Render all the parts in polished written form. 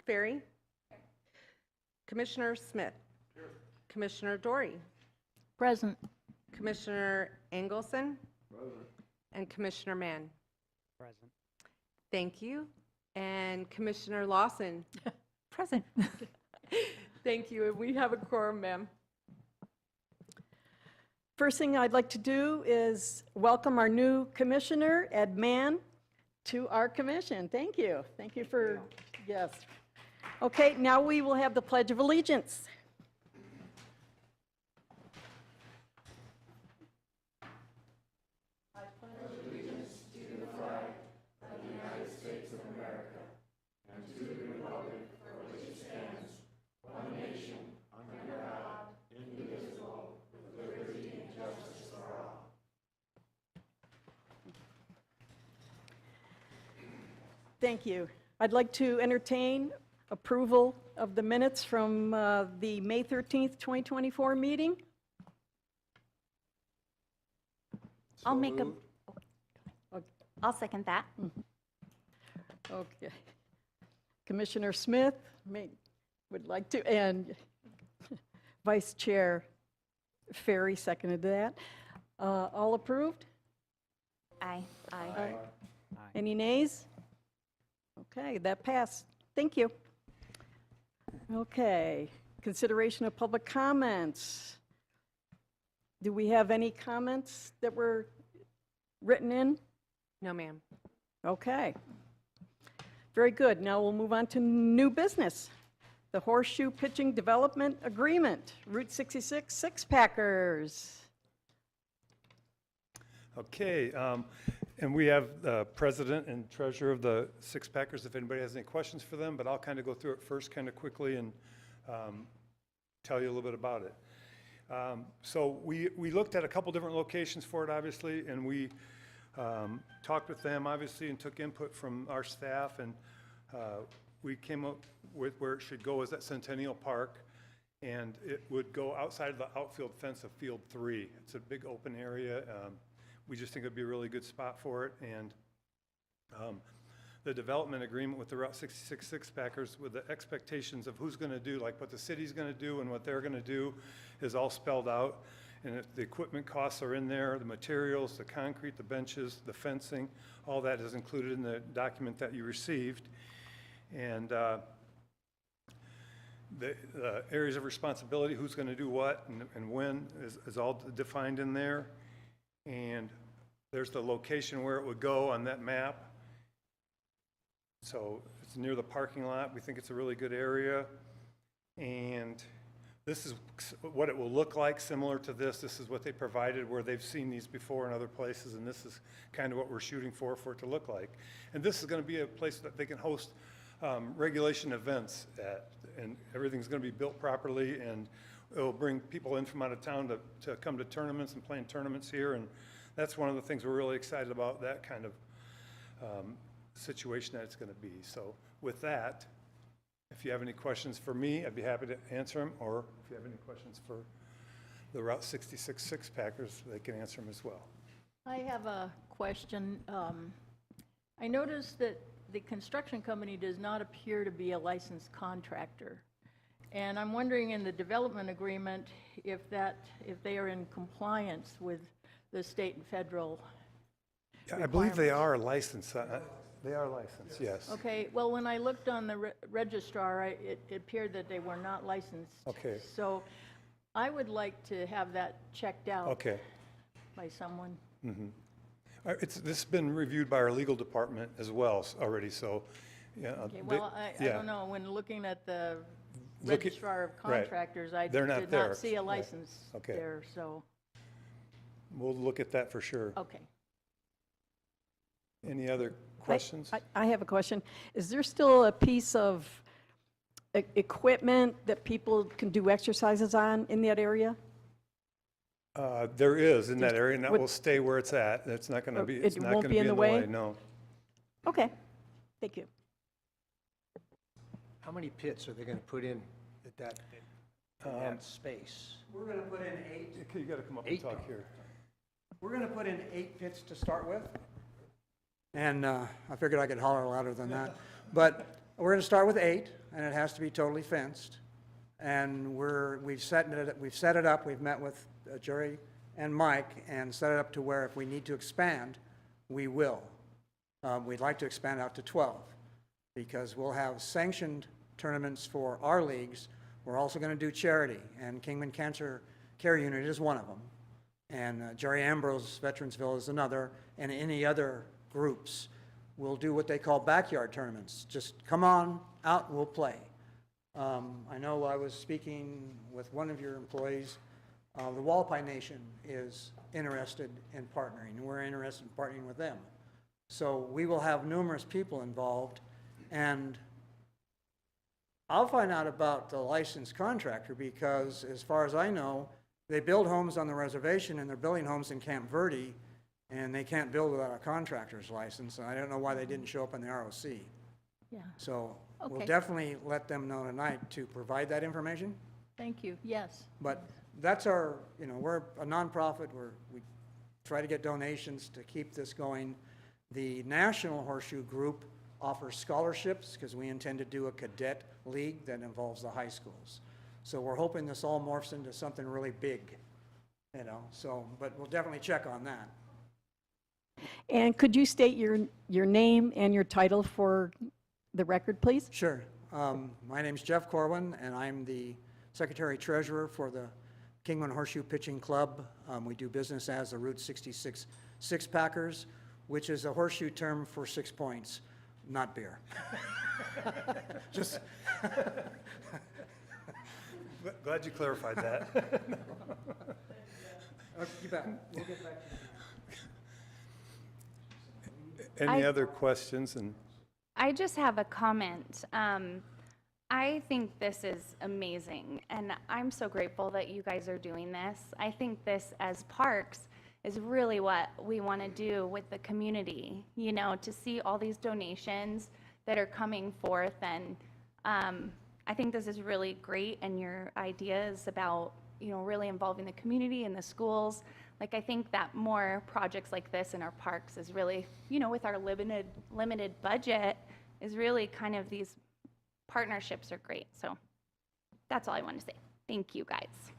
Ferry. Commissioner Smith. Here. Commissioner Dory. Present. Commissioner Engelson. Present. And Commissioner Mann. Present. Thank you. And Commissioner Lawson. Present. Thank you. And we have a quorum, ma'am. First thing I'd like to do is welcome our new commissioner, Ed Mann, to our commission. Thank you. Thank you for, yes. Okay, now we will have the Pledge of Allegiance. Thank you. I'd like to entertain approval of the minutes from the May 13th, 2024 meeting. I'll second that. Okay. Commissioner Smith would like to, and Vice Chair Ferry seconded that. All approved? Aye. Aye. Any nays? Okay, that passed. Thank you. Okay, consideration of public comments. Do we have any comments that were written in? No, ma'am. Okay. Very good. Now we'll move on to new business. The Horseshoe Pitching Development Agreement, Route 66 Six-Packers. Okay, and we have the president and treasurer of the Six Packers, if anybody has any questions for them, but I'll kind of go through it first kind of quickly and tell you a little bit about it. So we looked at a couple different locations for it, obviously, and we talked with them, obviously, and took input from our staff, and we came up with where it should go is at Centennial Park, and it would go outside of the outfield fence of Field 3. It's a big open area. We just think it'd be a really good spot for it, and the development agreement with the Route 66 Six-Packers with the expectations of who's going to do, like what the city's going to do and what they're going to do is all spelled out. And if the equipment costs are in there, the materials, the concrete, the benches, the fencing, all that is included in the document that you received. And the areas of responsibility, who's going to do what and when is all defined in there. And there's the location where it would go on that map. So it's near the parking lot. We think it's a really good area. And this is what it will look like, similar to this. This is what they provided where they've seen these before in other places, and this is kind of what we're shooting for it to look like. And this is going to be a place that they can host regulation events at, and everything's going to be built properly, and it'll bring people in from out of town to come to tournaments and play in tournaments here, and that's one of the things we're really excited about, that kind of situation that it's going to be. So with that, if you have any questions for me, I'd be happy to answer them, or if you have any questions for the Route 66 Six-Packers, they can answer them as well. I have a question. I noticed that the construction company does not appear to be a licensed contractor. And I'm wondering in the development agreement if they are in compliance with the state and federal I believe they are licensed. They are licensed, yes. Okay, well, when I looked on the registrar, it appeared that they were not licensed. Okay. So I would like to have that checked out Okay. by someone. Mm-hmm. This has been reviewed by our legal department as well already, so, yeah. Okay, well, I don't know, when looking at the Look at- registrar of right. contractors, I They're not did there. not see a Right. license Okay. there, so, We'll look at that for sure. okay. Any other questions? I have a question. Is there still a piece of equipment that people can do exercises on in that area? There is in that area, and that What- will stay where it's at. It's not going to be, it's It not won't going to be in the way, no. Okay, thank you. How many pits are they going to put in at that space? We're going to put in 8. You got to come up and talk here. We're going to put in 8 pits to start with. And I figured I could holler louder than that. But we're going to start with 8. and it has to be totally fenced. And we've set it up, we've met with Jerry and Mike and set it up to where if we need to expand, we will. We'd like to expand out to 12 because we'll have sanctioned tournaments for our leagues. We're also going to do charity, and Kingman Cancer Care Unit is one of them. And Jerry Ambrose Veteransville is another, and any other groups will do what they call backyard tournaments. Just come on out, we'll play. I know I was speaking with one of your employees. The Wallapai Nation is interested in partnering, and we're interested in partnering with them. So we will have numerous people involved, and I'll find out about the licensed contractor because, as far as I know, they build homes on the reservation, and they're building homes in Camp Verde, and they can't build without a contractor's license, and I don't know why they didn't show up in the ROC. Yeah, So we'll Okay. definitely let them know tonight to provide that information. thank you, yes. But that's our, we're a nonprofit, we try to get donations to keep this going. The National Horseshoe Group offers scholarships because we intend to do a cadet league that involves the high schools. So we're hoping this all morphs into something really big, but we'll definitely check on that. And could you state your name and your title for the record, please? Sure. My name's Jeff Corwin, and I'm the Secretary-Treasurer for the Kingman Horseshoe Pitching Club. We do business as the Route 66 Six-Packers, which is a horseshoe term for 6 points, not beer. Just, Glad you clarified that. you bet. We'll get back to you. Any I- other questions? And I just have a comment. I think this is amazing, and I'm so grateful that you guys are doing this. I think this, as parks, is really what we want to do with the community, to see all these donations that are coming forth. And I think this is really great, and your ideas about, really involving the community and the schools. Like, I think that more projects like this in our parks is really, with our limited budget, is really kind of these partnerships are great. So that's all I want to say. Thank you, guys.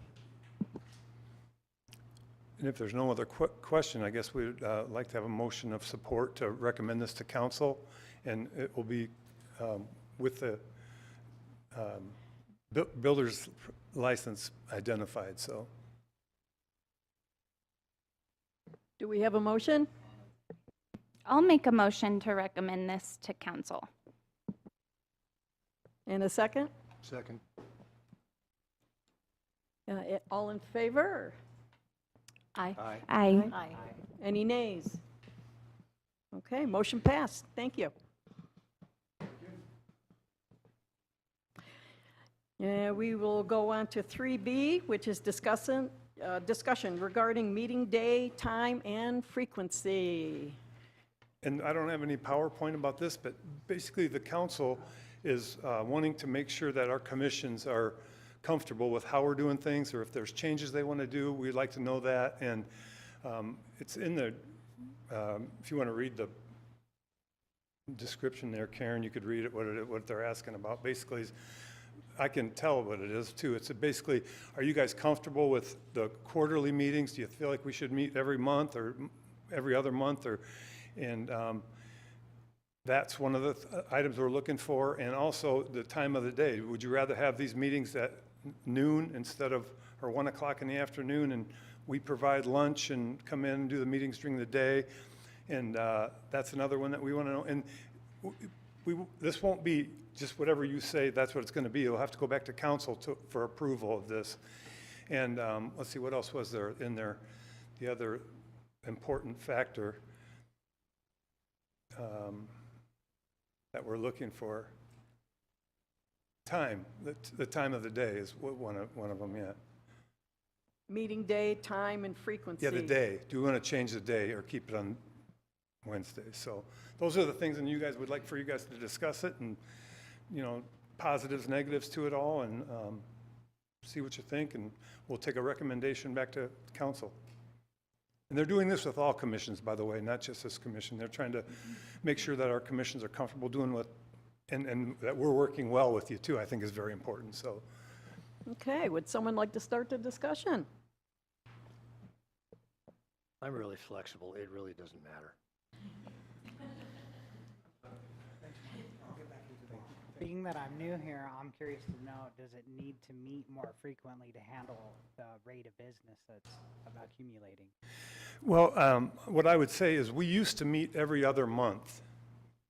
and if there's no other question, I guess we'd like to have a motion of support to recommend this to council, and it will be with the builder's license identified, so. Do we have a motion? I'll make a motion to recommend this to council. And a second? Second. All in favor? Aye. Aye. Aye. Aye. Any nays? Okay, motion passed. Thank you. We will go on to 3B, which is discussion regarding meeting day, time, and frequency. And I don't have any PowerPoint about this, but basically the council is wanting to make sure that our commissions are comfortable with how we're doing things, or if there's changes they want to do, we'd like to know that. And it's in the, if you want to read the description there, Karen, you could read it, what they're asking about. Basically, I can tell what it is too. It's basically, are you guys comfortable with the quarterly meetings? Do you feel like we should meet every month or every other month? And that's one of the items we're looking for. And also the time of the day. Would you rather have these meetings at noon instead of, or 1 o'clock in the afternoon, and we provide lunch and come in and do the meetings during the day? And that's another one that we want to know. And this won't be just whatever you say, that's what it's going to be. It'll have to go back to council for approval of this. And let's see, what else was there in there? The other important factor that we're looking for. Time, the time of the day is one of them, yeah. Meeting day, time, and frequency. Yeah, the day. Do we want to change the day or keep it on Wednesday? So those are the things, and you guys would like for you guys to discuss it, and, positives, negatives to it all, and see what you think, and we'll take a recommendation back to council. And they're doing this with all commissions, by the way, not just this commission. They're trying to make sure that our commissions are comfortable doing what and that we're working well with you too, I think is very important, so. Okay, would someone like to start the discussion? I'm really flexible. It really doesn't matter. Being that I'm new here, I'm curious to know, does it need to meet more frequently to handle the rate of business that's accumulating? Well, what I would say is we used to meet every other month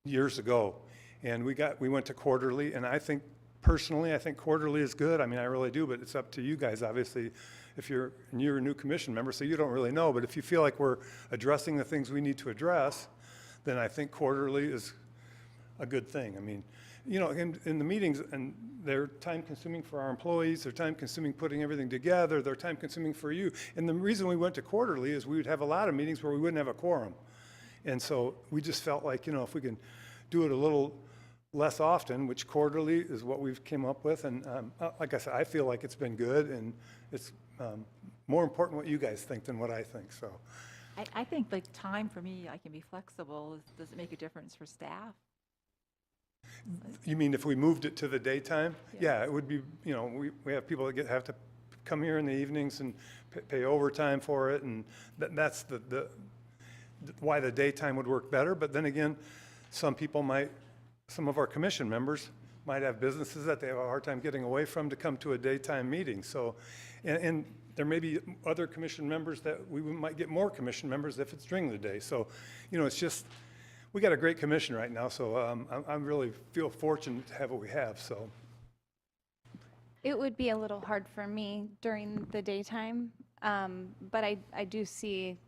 years ago, and we went to quarterly, and I think, personally, I think quarterly is good. I mean, I really do, but it's up to you guys, obviously. If you're a new commission member, so you don't really know, but if you feel like we're addressing the things we need to address, then I think quarterly is a good thing. I mean, you know, in the meetings, and they're time-consuming for our employees, they're time-consuming putting everything together, they're time-consuming for you. And the reason we went to quarterly is we would have a lot of meetings where we wouldn't have a quorum. And so we just felt like, you know, if we can do it a little less often, which quarterly is what we've came up with, and like I said, I feel like it's been good, and it's more important what you guys think than what I think, so. I think like time for me, I can be flexible. Does it make a difference for staff? You mean if we moved it to the daytime? Yeah, it would be, you know, we have people that have to come here in the evenings and pay overtime for it, and that's why the daytime would work better. But then again, some of our commission members might have businesses that they have a hard time getting away from to come to a daytime meeting. So, and there may be other commission members that we might get more commission members if it's during the day. So, you know, it's just, we got a great commission right now, so I really feel fortunate to have what we have, so. It would be a little hard for me during the daytime, but I do see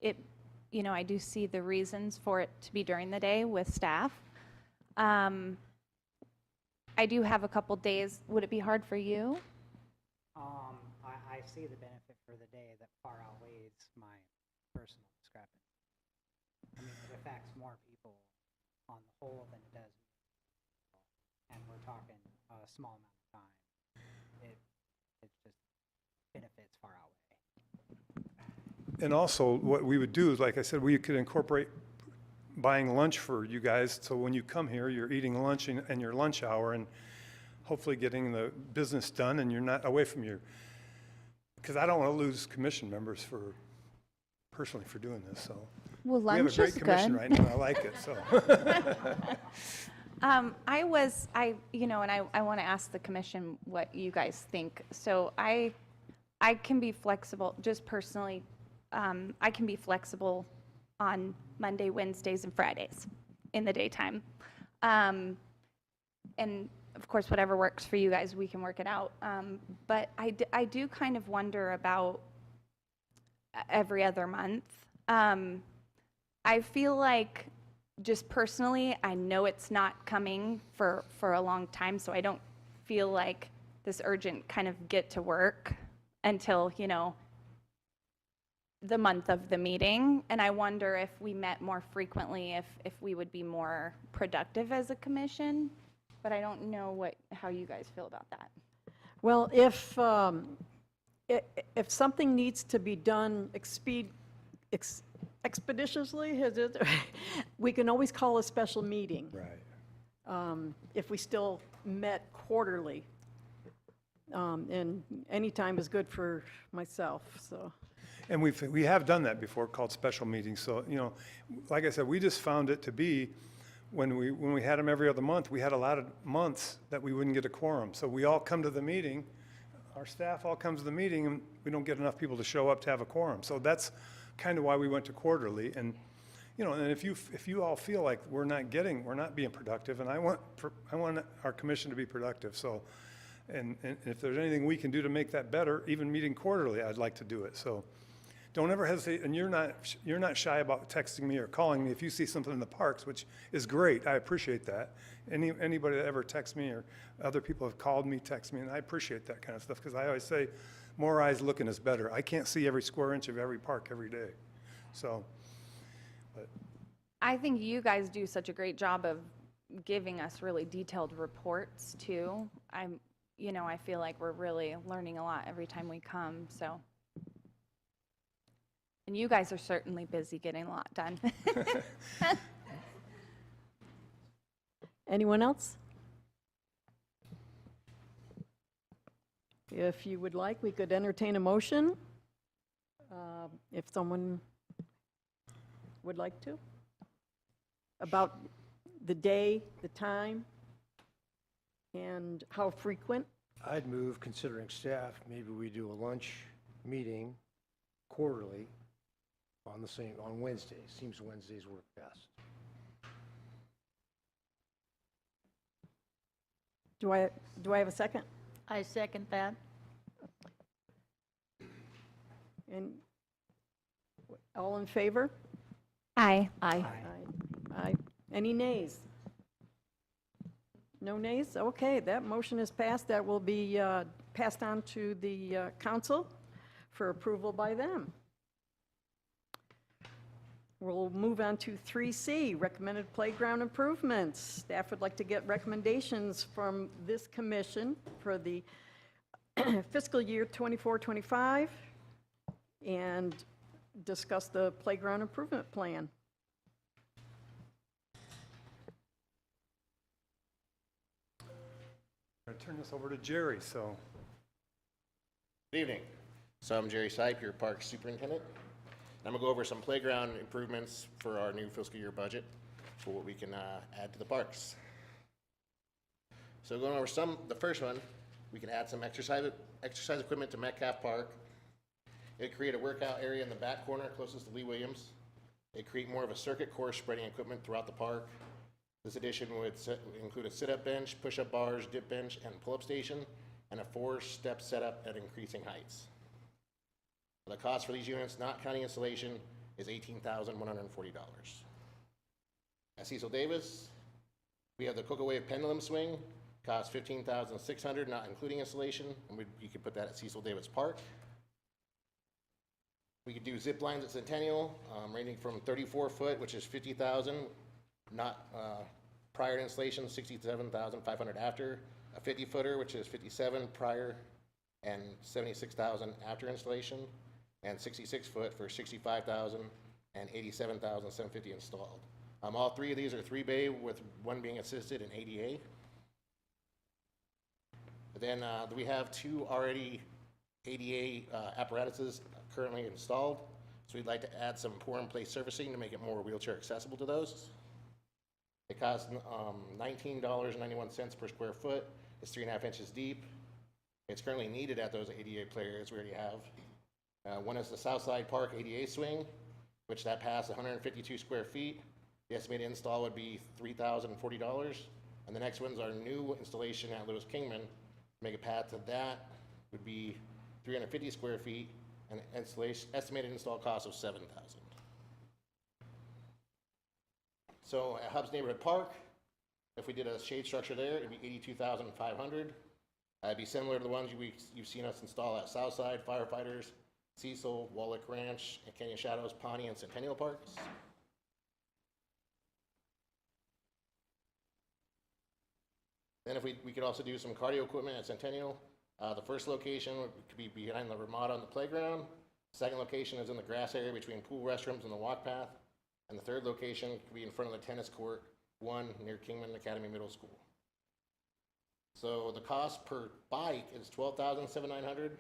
it, you know, I do see the reasons for it to be during the day with staff. I do have a couple days. Would it be hard for you? I see the benefit for the day that far outweighs my personal discrepancy. I mean, it affects more people on the whole than it does, and we're talking a small amount of time. It just benefits far outweigh. And also, what we would do is, like I said, we could incorporate buying lunch for you guys, so when you come here, you're eating lunch in your lunch hour, and hopefully getting the business done, and you're not away from your, because I don't want to lose commission members personally for doing this, so. Well, We have a lunch great is commission good. right now, I like it, so. You know, and I want to ask the commission what you guys think. So I can be flexible, just personally, I can be flexible on Monday, Wednesdays, and Fridays in the daytime. And of course, whatever works for you guys, we can work it out. But I do kind of wonder about every other month. I feel like, just personally, I know it's not coming for a long time, so I don't feel like this urgent kind of get to work until, you know, the month of the meeting. And I wonder if we met more frequently, if we would be more productive as a commission. But I don't know how you guys feel about that. Well, if something needs to be done expeditiously, we can always call a special meeting. Right. If we still met quarterly. And any time is good for myself, so. And we have done that before, called special meetings, so, you know, like I said, we just found it to be, when we had them every other month, we had a lot of months that we wouldn't get a quorum. So we all come to the meeting, our staff all comes to the meeting, and we don't get enough people to show up to have a quorum. So that's kind of why we went to quarterly. And, you know, and if you all feel like we're not being productive, and I want our commission to be productive. So, and if there's anything we can do to make that better, even meeting quarterly, I'd like to do it. So don't ever hesitate, and you're not shy about texting me or calling me if you see something in the parks, which is great. I appreciate that. Anybody that ever texts me, or other people have called me, text me, and I appreciate that kind of stuff, because I always say, more eyes looking is better. I can't see every square inch of every park every day. So, but. I think you guys do such a great job of giving us really detailed reports too. You know, I feel like we're really learning a lot every time we come, so. And you guys are certainly busy getting a lot done. Anyone else? If you would like, we could entertain a motion, if someone would like to, about the day, the time, and how frequent. I'd move, considering staff, maybe we do a lunch meeting quarterly on Wednesdays. Seems Wednesdays work best. Do I have a second? I second that. And all in favor? Aye. Aye. Aye. Any nays? No nays? Okay, that motion is passed. That will be passed on to the council for approval by them. We'll move on to 3C, recommended playground improvements. Staff would like to get recommendations from this commission for the fiscal year 24-25 and discuss the playground improvement plan. I'm going to turn this over to Jerry, so. Good evening. So I'm Jerry Sipe, your park superintendent. I'm gonna go over some playground improvements for our new fiscal year budget for what we can add to the parks. So going over the first one, we can add some exercise equipment to Metcalf Park. It'd create a workout area in the back corner closest to Lee Williams. It'd create more of a circuit course spreading equipment throughout the park. This addition would include a sit-up bench, push-up bars, dip bench, and pull-up station, and a 4-step setup at increasing heights. The cost for these units, not counting installation, is $18,140. At Cecil Davis, we have the Cocoa Wave pendulum swing, costs $15,600, not including installation, and you could put that at Cecil Davis Park. We could do zip lines at Centennial, ranging from 34 foot, which is $50,000, not prior to installation, $67,500 after. A 50-footer, which is $57,000 prior and $76,000 after installation, and 66-foot for $65,000 and $87,750 installed. All three of these are 3-bay, with one being assisted in ADA. But then we have 2 already ADA apparatuses currently installed, so we'd like to add some pour-in-place surfacing to make it more wheelchair accessible to those. It costs $19.91 per square foot. It's 3.5 inches deep. It's currently needed at those ADA play areas we already have. One is the Southside Park ADA swing, which that passed 152 square feet. The estimated install would be $3,040. And the next one's our new installation at Kingman. Make a path to that would be 350 square feet, and estimated install cost of $7,000. So at Hub's Neighborhood Park, if we did a shade structure there, it'd be $82,500. It'd be similar to the ones you've seen us install at Southside, Firefighters, Cecil, Wallach Ranch, and Canyon Shadows, Pawnee, and Centennial Parks. Then if we could also do some cardio equipment at Centennial. The first location could be behind the Ramada on the playground. Second location is in the grass area between pool restrooms and the walk path. And the third location could be in front of the tennis court, 1 near Kingman Academy Middle School. So the cost per bike is $12,700,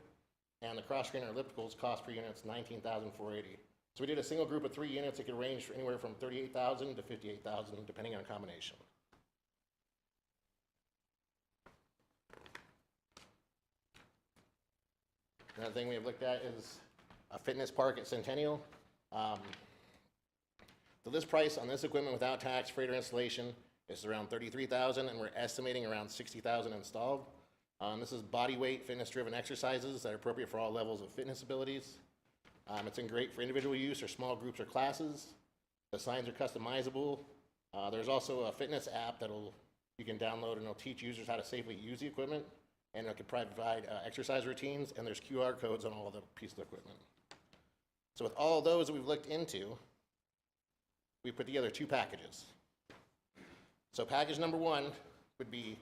and the cross-trainer ellipticals cost per unit is $19,480. So we did a single group of 3 units. It could range for anywhere from $38,000 to $58,000, depending on combination. Another thing we have looked at is a fitness park at Centennial. The list price on this equipment without tax, freight, or installation is around $33,000, and we're estimating around $60,000 installed. This is body weight, fitness-driven exercises that are appropriate for all levels of fitness abilities. It's great for individual use or small groups or classes. The signs are customizable. There's also a fitness app you can download, and it'll teach users how to safely use the equipment, and it can provide exercise routines, and there's QR codes on all the pieces of equipment. So with all of those that we've looked into, we put together 2 packages. So package number 1 would be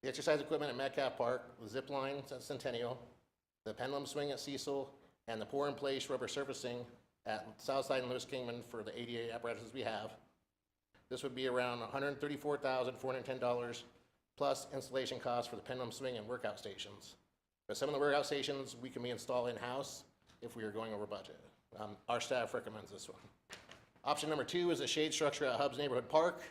the exercise equipment at Metcalf Park, the zip lines at Centennial, the pendulum swing at Cecil, and the pour-in-place rubber surfacing at Southside and Lewis Kingman for the ADA apparatuses we have. This would be around $134,410 plus installation costs for the pendulum swing and workout stations. But some of the workout stations we can be installed in-house if we are going over budget. Our staff recommends this one. Option number 2 is a shade structure at Hubs Neighborhood Park.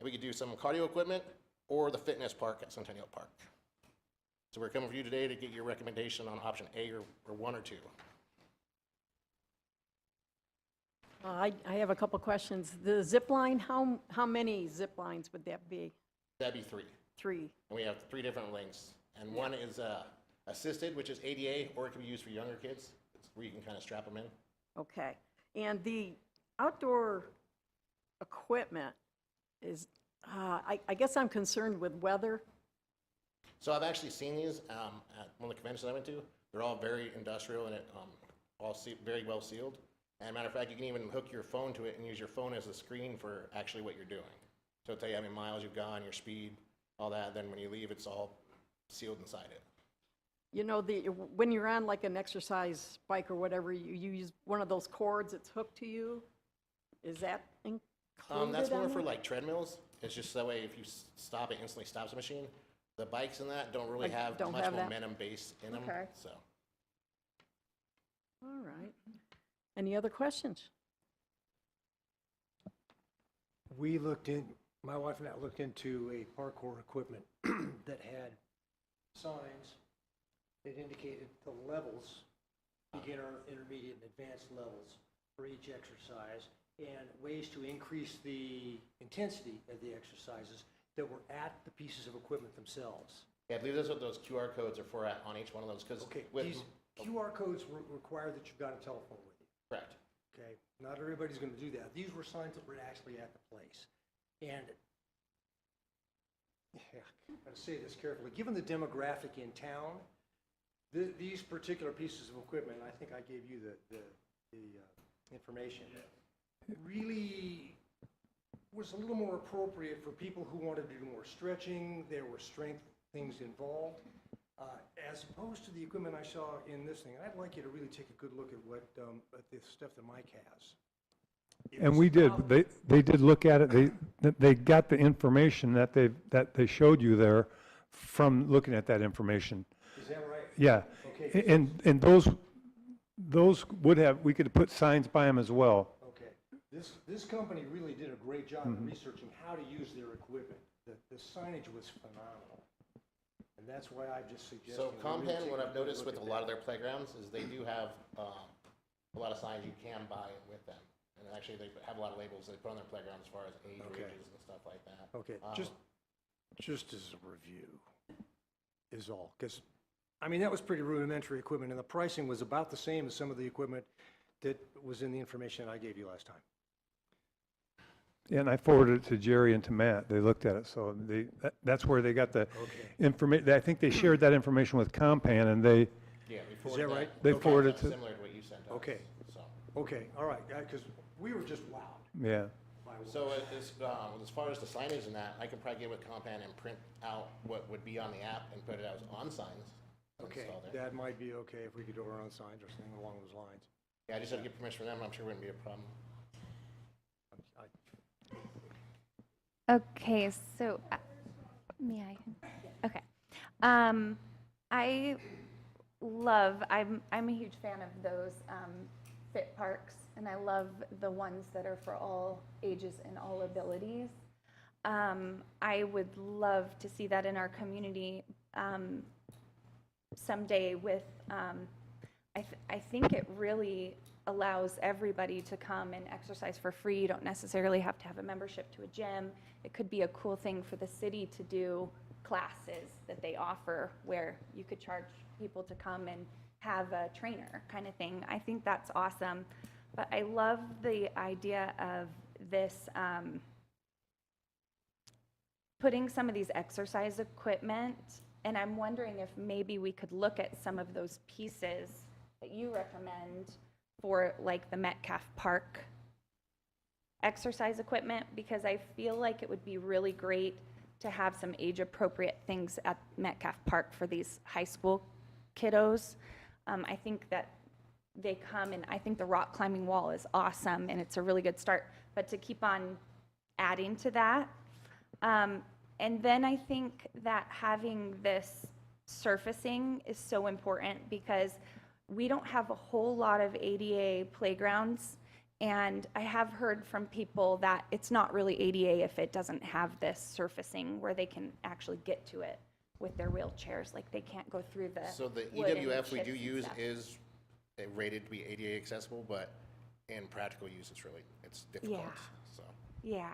And we could do some cardio equipment or the fitness park at Centennial Park. So we're coming for you today to get your recommendation on option A or 1 or 2. I have a couple questions. The zip line, how many zip lines would that be? That'd be 3. 3. And we have 3 different lengths. And one is assisted, which is ADA, or it can be used for younger kids. It's where you can kind of strap them in. Okay. And the outdoor equipment is, I guess I'm concerned with weather. So I've actually seen these at one of the conventions I went to. They're all very industrial and very well sealed. And matter of fact, you can even hook your phone to it and use your phone as a screen for actually what you're doing. So it'll tell you how many miles you've gone, your speed, all that. Then when you leave, it's all sealed inside it. You know, when you're on like an exercise bike or whatever, you use one of those cords that's hooked to you. Is that included? That's more on for there? like treadmills. It's just that way if you stop, it instantly stops the machine. The bikes and that don't really have don't much have that? momentum base in them. Okay. So All right. Any other questions? My wife and I looked into a parkour equipment that had signs that indicated the levels, beginner, intermediate, and advanced levels for each exercise, and ways to increase the intensity of the exercises that were at the pieces of equipment themselves. yeah, I believe that's what those QR codes are for on each one of those. Because Okay, these QR codes require that you've got a telephone with you. correct. Okay, not everybody's going to do that. These were signs that were actually at the place. And, yeah, I'm going to say this carefully, given the demographic in town, these particular pieces of equipment, I think I gave you the information, really was a little more appropriate for people who wanted to do more stretching. There were strength things involved, as opposed to the equipment I saw in this thing. I'd like you to really take a good look at at the stuff that Mike has. And we did, they did look at it, they got the information that they showed you there from looking at that information. Is that right? Yeah, Okay. and those would have, we could put signs by them as well. Okay. This company really did a great job in researching how to use their equipment. The signage was phenomenal. And that's why I just suggested. So we really Compan, take what a I've good noticed look with at a lot of that. their playgrounds is they do have a lot of signs you can buy with them. And actually, they have a lot of labels they put on their playground as far as age Okay. ranges and stuff like that. Okay, just as a review is all, because, I mean, that was pretty rudimentary equipment, and the pricing was about the same as some of the equipment that was in the information I gave you last time. And I forwarded it to Jerry and to Matt, they looked at it, so that's where they got the information, I think they shared that information with Compan, and they, Yeah, we that forwarded right? They Okay. forwarded to- Similar to what you sent us. Okay. So, Okay, all right, because we were just wowed yeah. by what. so as far as the signage and that, I can probably get with Compan and print out what would be on the app and put it out on signs. and Okay, install there. that might be okay if we could do our own signs or something along those lines. Yeah, I just had to get permission from them, and I'm sure it wouldn't be a problem. Okay, so, may I? Okay. I love, I'm a huge fan of those fit parks, and I love the ones that are for all ages and all abilities. I would love to see that in our community someday with, I think it really allows everybody to come and exercise for free. You don't necessarily have to have a membership to a gym. It could be a cool thing for the city to do classes that they offer where you could charge people to come and have a trainer kind of thing. I think that's awesome. But I love the idea of this, putting some of these exercise equipment, and I'm wondering if maybe we could look at some of those pieces that you recommend for like the Metcalf Park exercise equipment, because I feel like it would be really great to have some age-appropriate things at Metcalf Park for these high school kiddos. I think that they come, and I think the rock climbing wall is awesome, and it's a really good start. But to keep on adding to that. And then I think that having this surfacing is so important because we don't have a whole lot of ADA playgrounds. And I have heard from people that it's not really ADA if it doesn't have this surfacing where they can actually get to it with their wheelchairs. Like they can't go through the So the wood and EWF we chips do and use stuff. is rated to be ADA accessible, but in practical use, it's difficult, so. Yeah.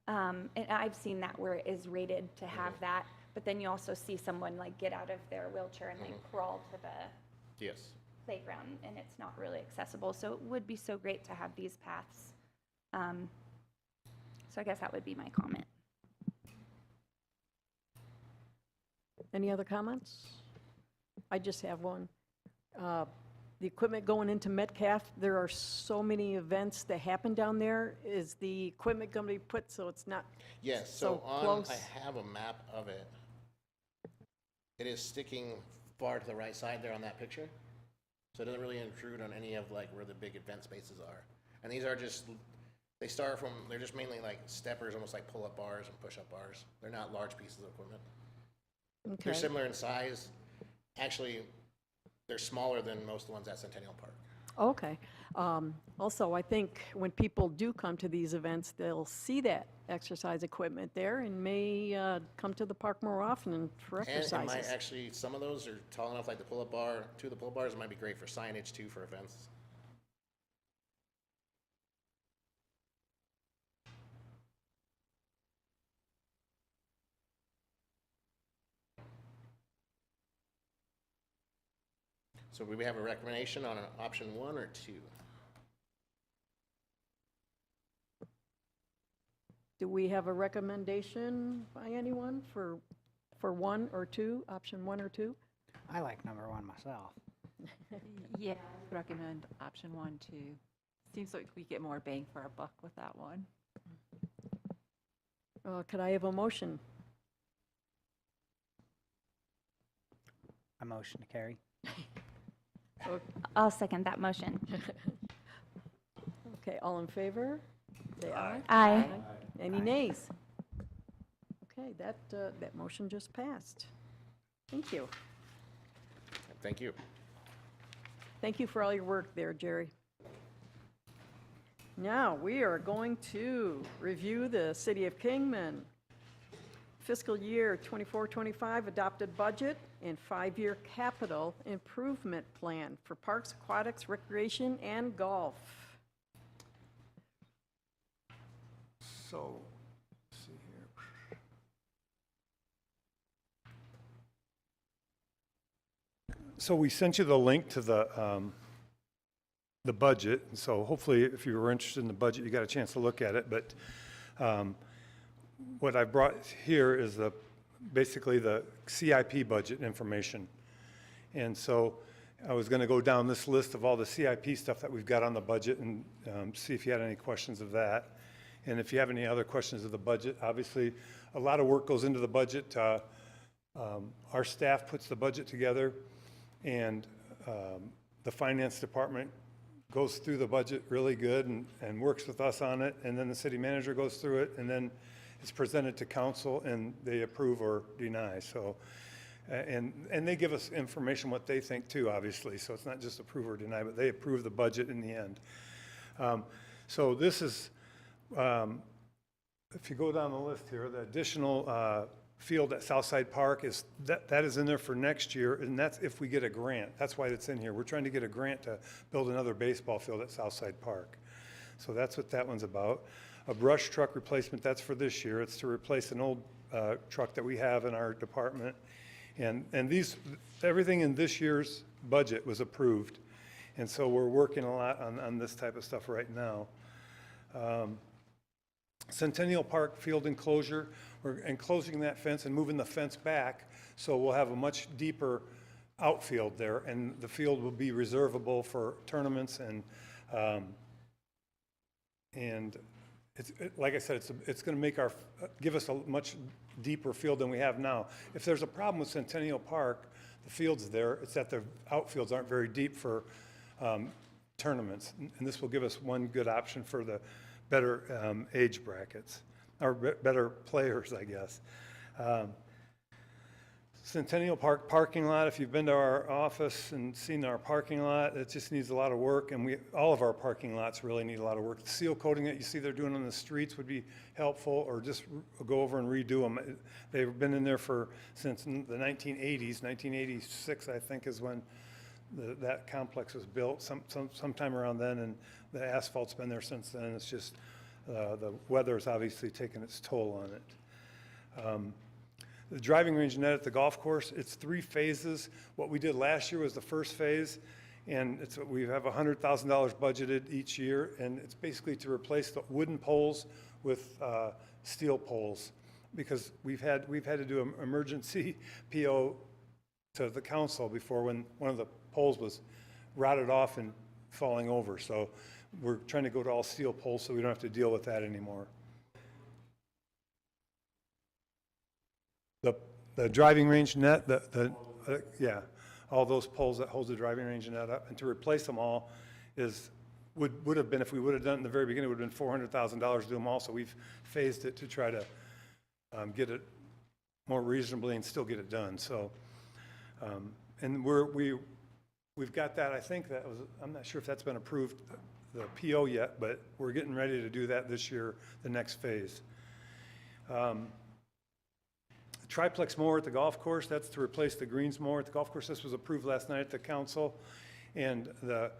And I've seen that where it is rated to have that, but then you also see someone like get out of their wheelchair and they crawl to the Yes. playground and it's not really accessible. So it would be so great to have these paths. So I guess that would be my comment. Any other comments? I just have one. The equipment going into Metcalf, there are so many events that happen down there. Is the equipment going to be put so it's not Yes, so so close? I have a map of it. It is sticking far to the right side there on that picture. So it doesn't really intrude on any of like where the big event spaces are. And these are just, they're just mainly like steppers, almost like pull-up bars and push-up bars. They're not large pieces of equipment. Okay. They're similar in size. Actually, they're smaller than most of the ones at Centennial Park. Okay. Also, I think when people do come to these events, they'll see that exercise equipment there and may come to the park more often for And it exercises. might actually, some of those are tall enough, like the pull-up bar, two of the pull-up bars, it might be great for signage too for events. So we have a recommendation on option 1 or 2? Do we have a recommendation by anyone for 1 or 2, option 1 or 2? I like number 1 myself. Yeah, I would recommend option 1 too. Seems like we get more bang for our buck with that one. Could I have a motion? A motion to carry. I'll second that motion. Okay, all in favor? Say aye. Aye. Any nays? Okay, that motion just passed. Thank you. Thank you. Thank you for all your work there, Jerry. Now, we are going to review the City of Kingman fiscal year 24-25 adopted budget and 5-year capital improvement plan for parks, aquatics, recreation, and golf. So, let's see here. So we sent you the link to the budget, and so hopefully if you were interested in the budget, you got a chance to look at it, but what I brought here is basically the CIP budget information. And so I was going to go down this list of all the CIP stuff that we've got on the budget and see if you had any questions of that. And if you have any other questions of the budget, obviously a lot of work goes into the budget. Our staff puts the budget together, and the finance department goes through the budget really good and works with us on it, and then the city manager goes through it, and then it's presented to council and they approve or deny. So, and they give us information what they think too, obviously. So it's not just approve or deny, but they approve the budget in the end. So this is, if you go down the list here, the additional field at Southside Park is, that is in there for next year, and that's if we get a grant. That's why it's in here. We're trying to get a grant to build another baseball field at Southside Park. So that's what that one's about. A brush truck replacement, that's for this year. It's to replace an old truck that we have in our department. And everything in this year's budget was approved. And so we're working a lot on this type of stuff right now. Centennial Park field enclosure, we're enclosing that fence and moving the fence back, so we'll have a much deeper outfield there, and the field will be reservable for tournaments and like I said, it's going to give us a much deeper field than we have now. If there's a problem with Centennial Park, the field's there, it's that the outfields aren't very deep for tournaments, and this will give us one good option for the better age brackets, or better players, I guess. Centennial Park parking lot, if you've been to our office and seen our parking lot, it just needs a lot of work, and all of our parking lots really need a lot of work. The seal coating that you see they're doing on the streets would be helpful, or just go over and redo them. They've been in there since the 1980s. 1986, I think, is when that complex was built, sometime around then, and the asphalt's been there since then. It's just the weather's obviously taken its toll on it. The driving range net at the golf course, it's 3 phases. What we did last year was the first phase, and we have $100,000 budgeted each year, and it's basically to replace the wooden poles with steel poles, because we've had to do an emergency PO to the council before, when one of the poles was rotted off and falling over. So we're trying to go to all steel poles so we don't have to deal with that anymore. The driving range net, yeah, all those poles that hold the driving range net up, and to replace them all would have been, if we would have done it in the very beginning, it would have been $400,000 to do them all. So we've phased it to try to get it more reasonably and still get it done. So, and we've got that. I think I'm not sure if that's been approved, the PO yet, but we're getting ready to do that this year, the next phase. Triplex mower at the golf course, that's to replace the greens mower at the golf course. This was approved last night at the council, and the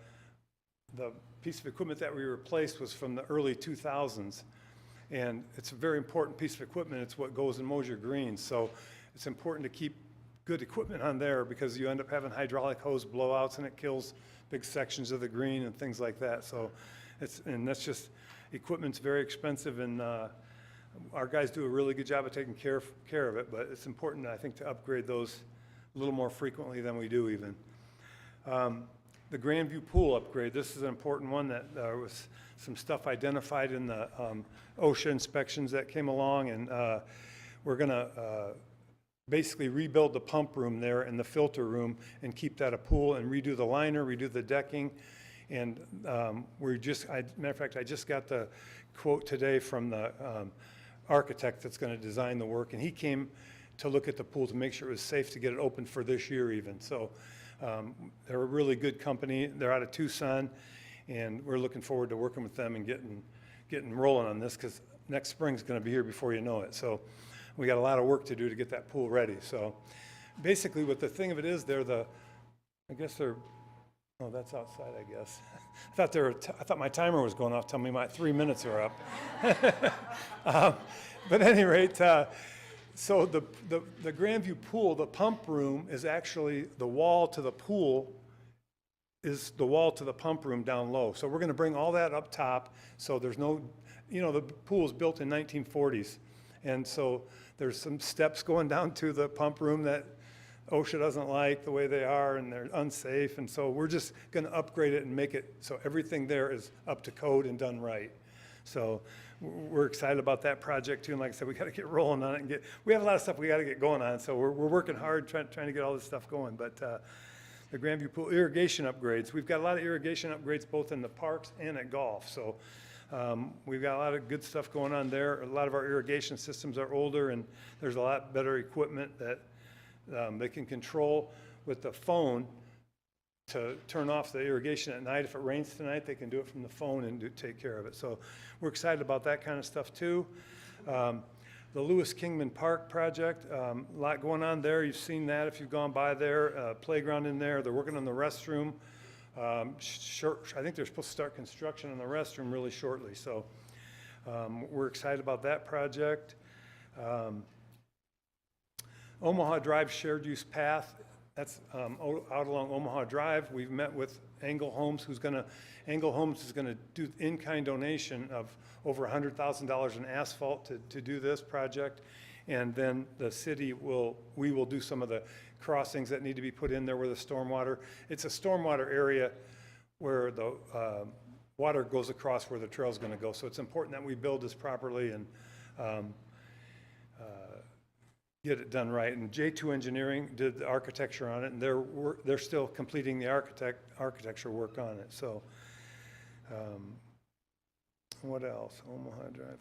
piece of equipment that we replaced was from the early 2000s, and it's a very important piece of equipment. It's what goes and mows your greens, so it's important to keep good equipment on there, because you end up having hydraulic hose blowouts, and it kills big sections of the green and things like that. So that's just, equipment's very expensive, and our guys do a really good job of taking care of it, but it's important, I think, to upgrade those a little more frequently than we do even. The Grandview pool upgrade, this is an important one that there was some stuff identified in the OSHA inspections that came along, and we're gonna basically rebuild the pump room there and the filter room and keep that a pool, and redo the liner, redo the decking. And matter of fact, I just got the quote today from the architect that's going to design the work, and he came to look at the pool to make sure it was safe to get it open for this year even. So they're a really good company. They're out of Tucson, and we're looking forward to working with them and getting rolling on this, because next spring's going to be here before you know it. So we got a lot of work to do to get that pool ready. So basically, what the thing of it is, oh, that's outside, I guess. I thought my timer was going off, telling me my 3 minutes are up. But at any rate, so the Grandview pool, the pump room is actually the wall to the pool is the wall to the pump room down low. So we're going to bring all that up top, so there's no, the pool was built in 1940s, and so there's some steps going down to the pump room that OSHA doesn't like the way they are, and they're unsafe, and so we're just going to upgrade it and make it so everything there is up to code and done right. So we're excited about that project too, and like I said, we got to get rolling on it, and we have a lot of stuff we got to get going on, so we're working hard trying to get all this stuff going. But the Grandview pool irrigation upgrades, we've got a lot of irrigation upgrades both in the parks and at golf, so we've got a lot of good stuff going on there. A lot of our irrigation systems are older, and there's a lot better equipment that they can control with the phone to turn off the irrigation at night. If it rains tonight, they can do it from the phone and take care of it. So we're excited about that kind of stuff too. The Lewis Kingman Park project, a lot going on there. You've seen that if you've gone by there. Playground in there. They're working on the restroom. I think they're supposed to start construction on the restroom really shortly. So we're excited about that project. Omaha Drive shared use path, that's out along Omaha Drive. We've met with Angle Homes, Angle Homes is gonna do in-kind donation of over $100,000 in asphalt to do this project. And then the city we will do some of the crossings that need to be put in there where the stormwater, it's a stormwater area where the water goes across where the trail's gonna go. So it's important that we build this properly and get it done right. And J2 Engineering did the architecture on it, and they're still completing the architecture work on it. So What else? Omaha Drive,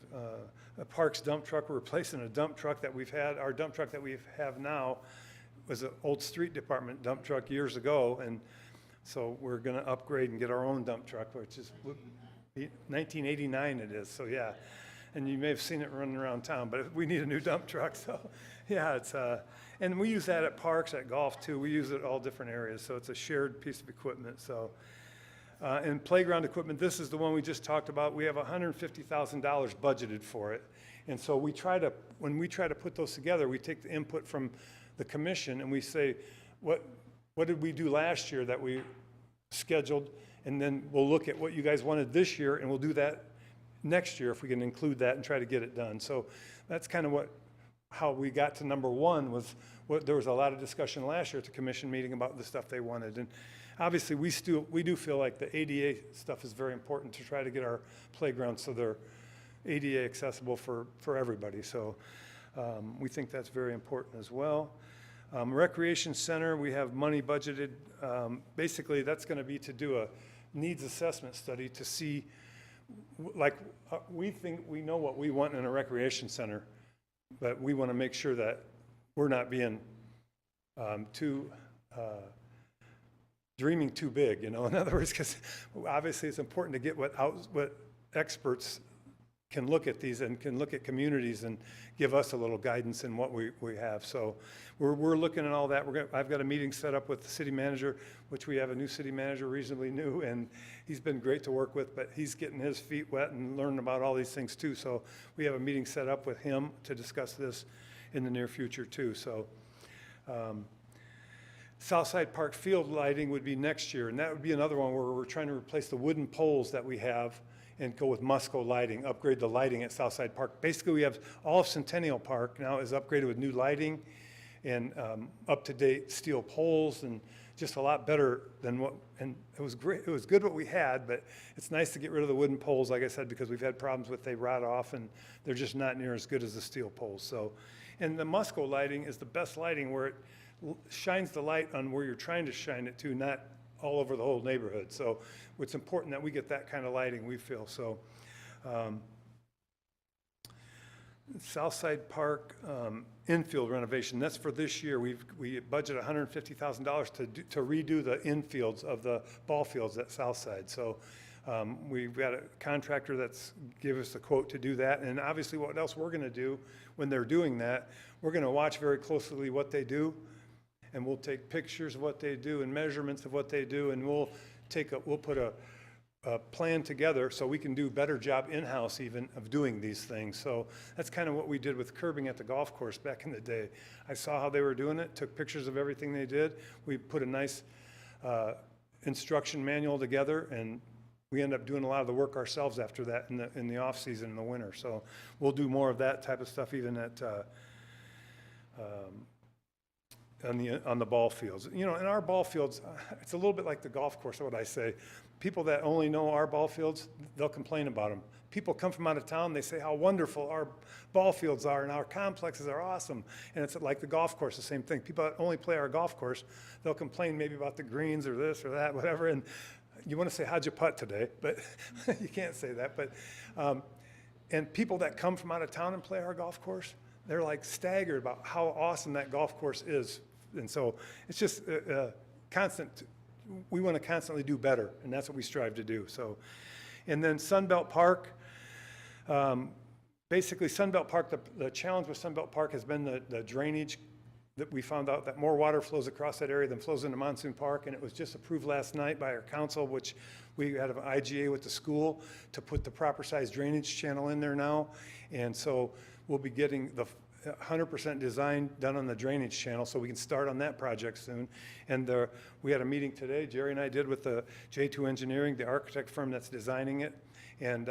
a Parks dump truck, we're replacing a dump truck that we've had. Our dump truck that we have now was an old street department dump truck years ago, and so we're gonna upgrade and get our own dump truck, which is 1989 it is, so yeah. And you may have seen it running around town, but we need a new dump truck, so yeah, it's, and we use that at parks, at golf too. We use it at all different areas, so it's a shared piece of equipment, so. And playground equipment, this is the one we just talked about. We have $150,000 budgeted for it. And so we try to, when we try to put those together, we take the input from the commission and we say, what did we do last year that we scheduled? And then we'll look at what you guys wanted this year and we'll do that next year if we can include that and try to get it done. So that's kind of how we got to number one was there was a lot of discussion last year at the commission meeting about the stuff they wanted. And obviously, we do feel like the ADA stuff is very important to try to get our playgrounds so they're ADA accessible for everybody. So we think that's very important as well. Recreation center, we have money budgeted. Basically, that's going to be to do a needs assessment study to see, like, we think we know what we want in a recreation center, but we want to make sure that we're not being dreaming too big, in other words, because obviously it's important to get what experts can look at these and can look at communities and give us a little guidance in what we have. So we're looking at all that. I've got a meeting set up with the city manager, which we have a new city manager, reasonably new, and he's been great to work with, but he's getting his feet wet and learning about all these things too. So we have a meeting set up with him to discuss this in the near future too. So Southside Park field lighting would be next year, and that would be another one where we're trying to replace the wooden poles that we have and go with Musco lighting, upgrade the lighting at Southside Park. Basically, we have all of Centennial Park now is upgraded with new lighting and up-to-date steel poles and just a lot better than what, and it was great, it was good what we had, but it's nice to get rid of the wooden poles, like I said, because we've had problems with they rot off and they're just not near as good as the steel poles. So, and the Musco lighting is the best lighting where it shines the light on where you're trying to shine it to, not all over the whole neighborhood. So it's important that we get that kind of lighting, we feel. So Southside Park infield renovation, that's for this year. We budget $150,000 to redo the infields of the ball fields at Southside. So we've got a contractor that's give us a quote to do that. And obviously what else we're gonna do when they're doing that, we're gonna watch very closely what they do, and we'll take pictures of what they do and measurements of what they do, and we'll put a plan together so we can do a better job in-house even of doing these things. So that's kind of what we did with curbing at the golf course back in the day. I saw how they were doing it, took pictures of everything they did. We put a nice instruction manual together, and we end up doing a lot of the work ourselves after that in the off season in the winter. So we'll do more of that type of stuff even at on the ball fields. In our ball fields, it's a little bit like the golf course, what I say. People that only know our ball fields, they'll complain about them. People come from out of town, they say how wonderful our ball fields are and our complexes are awesome. And it's like the golf course, the same thing. People that only play our golf course, they'll complain maybe about the greens or this or that, whatever. And you want to say, how'd you putt today? But you can't say that. But and people that come from out of town and play our golf course, they're like staggered about how awesome that golf course is. And so it's just constant, we want to constantly do better, and that's what we strive to do. So, and then Sunbelt Park, basically Sunbelt Park, the challenge with Sunbelt Park has been the drainage, that we found out that more water flows across that area than flows into Monsoon Park, and it was just approved last night by our council, which we had an IGA with the school to put the proper size drainage channel in there now. And so we'll be getting the 100% design done on the drainage channel, so we can start on that project soon. And we had a meeting today, Jerry and I did, with the J2 Engineering, the architect firm that's designing it, and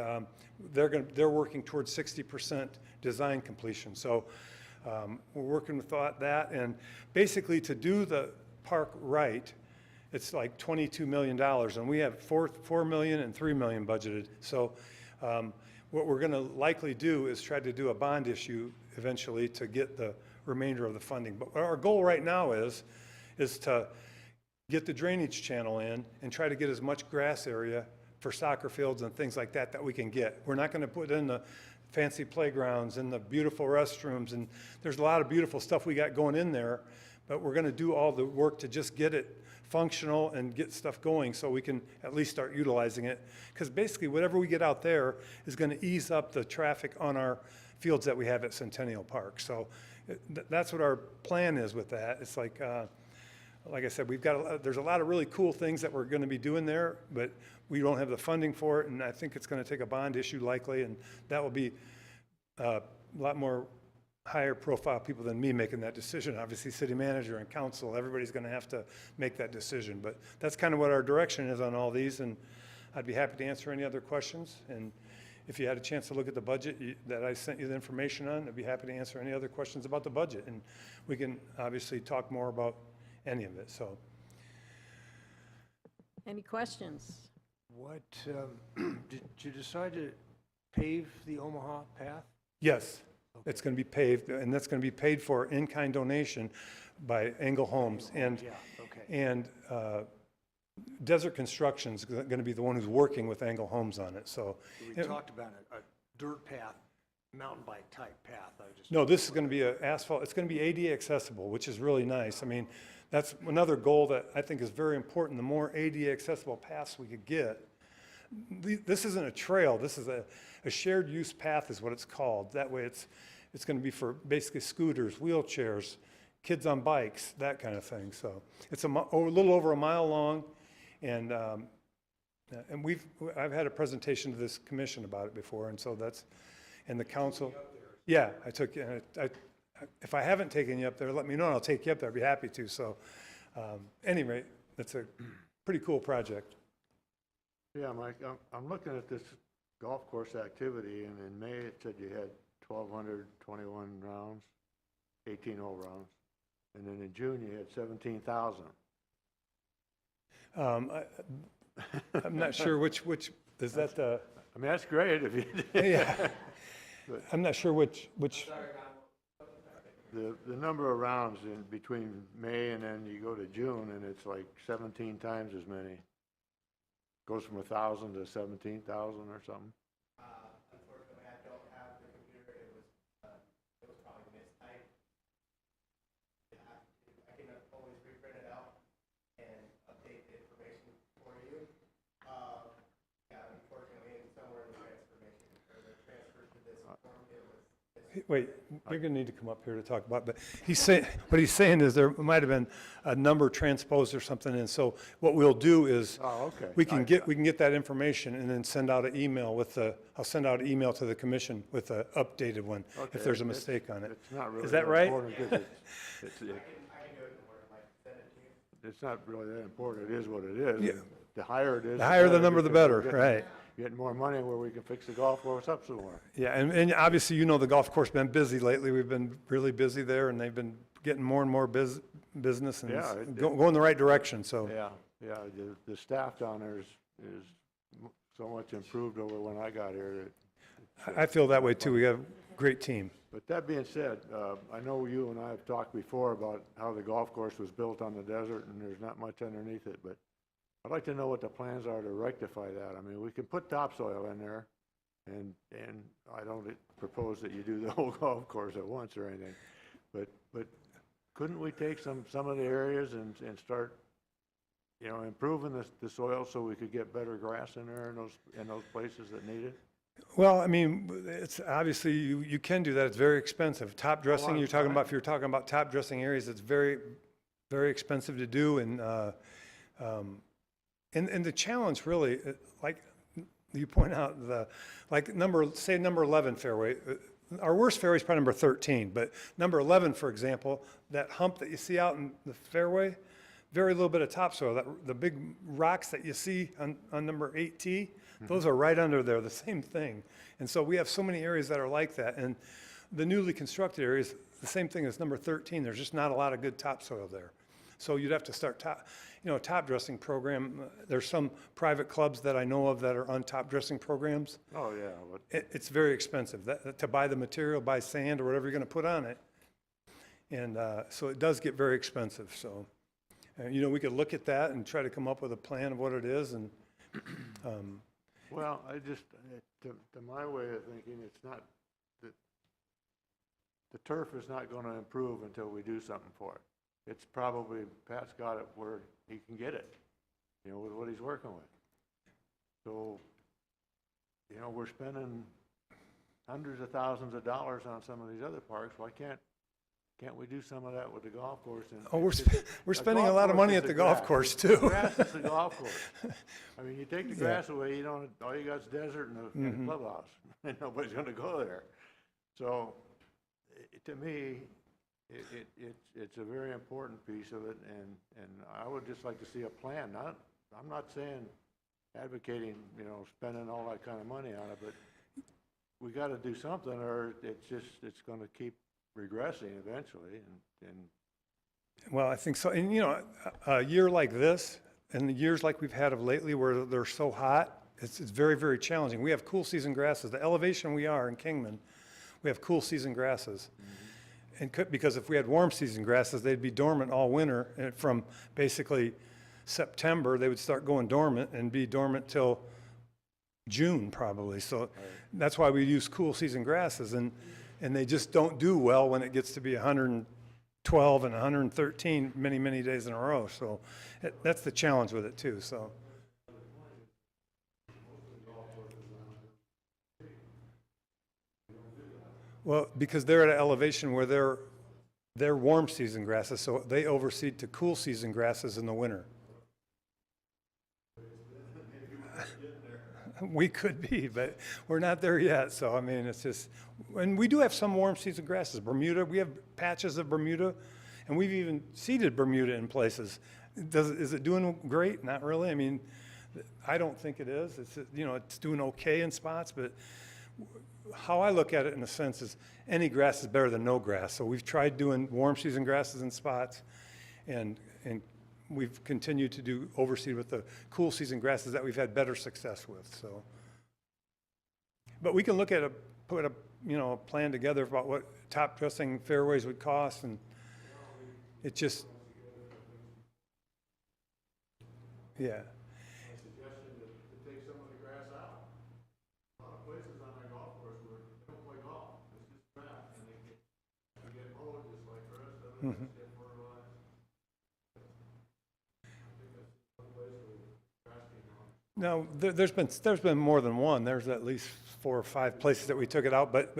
they're working towards 60% design completion. So we're working with that, and basically to do the park right, it's like $22 million, and we have $4 million and $3 million budgeted. So what we're going to likely do is try to do a bond issue eventually to get the remainder of the funding. But our goal right now is to get the drainage channel in and try to get as much grass area for soccer fields and things like that that we can get. We're not gonna put in the fancy playgrounds and the beautiful restrooms, and there's a lot of beautiful stuff we got going in there, but we're gonna do all the work to just get it functional and get stuff going so we can at least start utilizing it. Because basically, whatever we get out there is gonna ease up the traffic on our fields that we have at Centennial Park. So that's what our plan is with that. It's like I said, there's a lot of really cool things that we're gonna be doing there, but we don't have the funding for it, and I think it's gonna take a bond issue likely, and that will be a lot more higher profile people than me making that decision. Obviously, city manager and council, everybody's gonna have to make that decision. But that's kind of what our direction is on all these, and I'd be happy to answer any other questions. And if you had a chance to look at the budget that I sent you the information on, I'd be happy to answer any other questions about the budget. And we can obviously talk more about any of it, so. Any questions? What, did you decide to pave the Omaha path? Yes, it's going to be paved, and that's going to be paid for in-kind donation by Engel Homes. And, Yeah, okay. and Desert Construction's going to be the one who's working with Engel Homes on it, so. We talked about a dirt path, mountain bike type path. No, this is going to be a asphalt, it's going to be ADA accessible, which is really nice. I mean, that's another goal that I think is very important. The more ADA accessible paths we could get. This isn't a trail, this is a shared use path is what it's called. That way it's going to be for basically scooters, wheelchairs, kids on bikes, that kind of thing. So it's a little over a mile long, and I've had a presentation to this commission about it before, and so and the council. Yeah, I took you. If I haven't taken you up there, let me know, and I'll take you up there. I'd be happy to. So, anyway, that's a pretty cool project. Yeah, Mike, I'm looking at this golf course activity, and in May it said you had 1,221 rounds, 18 hole rounds, and then in June you had 17,000. I'm not sure which is that the. I mean, that's great if you. Yeah. I'm not sure which. The number of rounds in between May and then you go to June, and it's like 17 times as many. Goes from 1,000 to 17,000 or something. Unfortunately, I don't have the computer. It was probably mistyped. I can always reprint it out and update the information for you. Yeah, unfortunately, somewhere in the transformation or the transfer to this form, it was. Wait, you're going to need to come up here to talk about, but what he's saying is there might have been a number transposed or something, and so what we'll do is we can get that information and then send out an email I'll send out an email to the commission with an updated one if there's a mistake on it. It's not really Is that right? important 'cause it's not really that important. It is what it is. Yeah. The higher it is. The higher the better, number, the because better, we're right. Getting more money where we can fix the golf course up some more. Yeah, and obviously, you know, the golf course been busy lately. We've been really busy there, and they've been getting more and more business, and Yeah, it's going the right direction, so. Yeah, the staff down there is so much improved over when I got here. I feel that way too. We have a great team. But that being said, I know you and I have talked before about how the golf course was built on the desert and there's not much underneath it, but I'd like to know what the plans are to rectify that. I mean, we can put topsoil in there, and I don't propose that you do the whole golf course at once or anything, but couldn't we take some of the areas and start, you know, improving the soil so we could get better grass in there in those places that need it? Well, I mean, it's obviously, you can do that. It's very expensive. Top dressing, if you're talking about top dressing areas, it's very, very expensive to do. And the challenge really, like you point out, say number 11 fairway, our worst fairway is probably number 13, but number 11, for example, that hump that you see out in the fairway, very little bit of topsoil. The big rocks that you see on number 8T, those are right under there, the same thing. And so we have so many areas that are like that. And the newly constructed areas, the same thing as number 13. There's just not a lot of good topsoil there. So you'd have to start top dressing program. There's some private clubs that I know of that are on top dressing programs. Oh, yeah. It's very expensive to buy the material, buy sand or whatever you're going to put on it. And so it does get very expensive. So, we could look at that and try to come up with a plan of what it is. And Well, I just, to my way of thinking, it's not, the turf is not going to improve until we do something for it. It's probably, Pat's got it where he can get it, with what he's working with. So, we're spending hundreds of thousands of dollars on some of these other parks. Why can't we do some of that with the golf course? And Oh, we're spending a lot of money at the golf course too. Grass is the golf course. I mean, you take the grass away, all you got is desert and a clubhouse, and nobody's gonna go there. So, to me, it's a very important piece of it, and I would just like to see a plan. I'm not saying, advocating, spending all that kind of money on it, but we gotta do something, or it's gonna keep regressing eventually, and Well, I think so. And, a year like this and the years like we've had of lately where they're so hot, it's very, very challenging. We have cool season grasses. The elevation we are in Kingman, we have cool season grasses. And because if we had warm season grasses, they'd be dormant all winter. And from basically September, they would start going dormant and be dormant till June probably. So that's why we use cool season grasses. And they just don't do well when it gets to be 112 and 113 many, many days in a row. So that's the challenge with it too. So. Well, because they're at an elevation where they're warm season grasses, so they overseed to cool season grasses in the winter. We could be, but we're not there yet. So, I mean, it's just, and we do have some warm season grasses. Bermuda, we have patches of Bermuda, and we've even seeded Bermuda in places. Is it doing great? Not really. I mean, I don't think it is. It's, it's doing okay in spots, but how I look at it in a sense is any grass is better than no grass. So we've tried doing warm season grasses in spots, and we've continued to do overseed with the cool season grasses that we've had better success with. So, but we can look at put a plan together about what top dressing fairways would cost, and it just, yeah. I suggested to take some of the grass out. A lot of places on that golf course where they don't play golf, it's just grass, and they get mowed just like the rest of it. Get fertilized. No, there's been more than one. There's at least 4 or 5 places that we took it out, but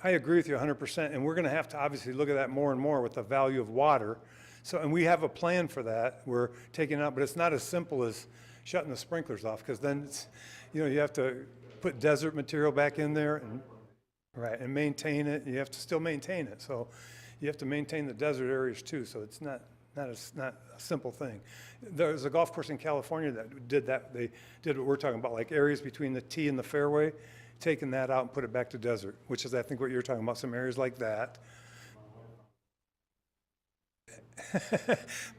I agree with you 100%, and we're going to have to obviously look at that more and more with the value of water. So, and we have a plan for that. We're taking it out, but it's not as simple as shutting the sprinklers off, because then it's, you have to put desert material back in there and maintain it. You have to still maintain it. So you have to maintain the desert areas too. So it's not a simple thing. There's a golf course in California that did that. They did what we're talking about, like areas between the tee and the fairway, taking that out and put it back to desert, which is, I think, what you're talking about, some areas like that.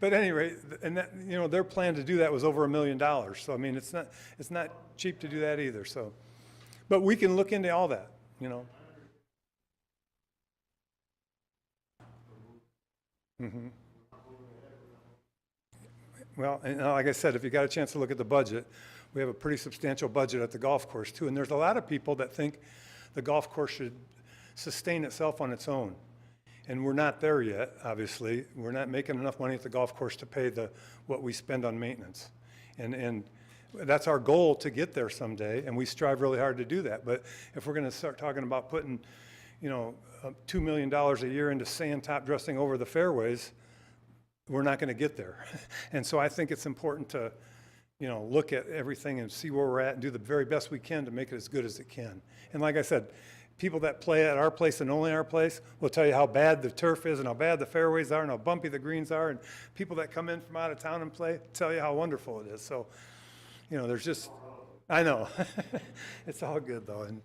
But anyway, and that, their plan to do that was over $1 million. So I mean, it's not cheap to do that either. So, but we can look into all that, Well, and like I said, if you got a chance to look at the budget, we have a pretty substantial budget at the golf course too. And there's a lot of people that think the golf course should sustain itself on its own. And we're not there yet, obviously. We're not making enough money at the golf course to pay what we spend on maintenance. And that's our goal, to get there someday, and we strive really hard to do that. But if we're going to start talking about putting, $2 million a year into sand top dressing over the fairways, we're not going to get there. And so I think it's important to, look at everything and see where we're at and do the very best we can to make it as good as it can. And like I said, people that play at our place and only our place will tell you how bad the turf is and how bad the fairways are and how bumpy the greens are. And people that come in from out of town and play tell you how wonderful it is. So, there's just, I know. It's all good though. And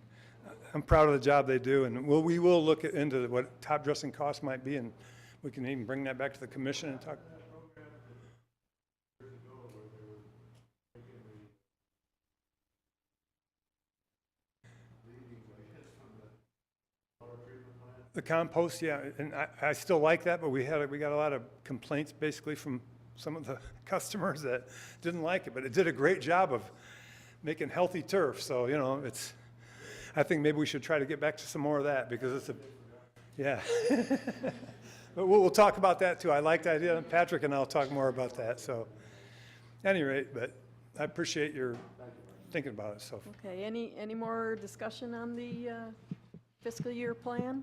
I'm proud of the job they do. And we will look into what top dressing costs might be, and we can even bring that back to the commission and talk. The compost, yeah, and I still like that, but we got a lot of complaints basically from some of the customers that didn't like it, but it did a great job of making healthy turf, so, you know, I think maybe we should try to get back to some more of that, because it's yeah. But we'll talk about that too. I like the idea, and Patrick and I'll talk more about that, so. At any rate, but I appreciate your thinking about it, so. Okay, any more discussion on the fiscal year plan?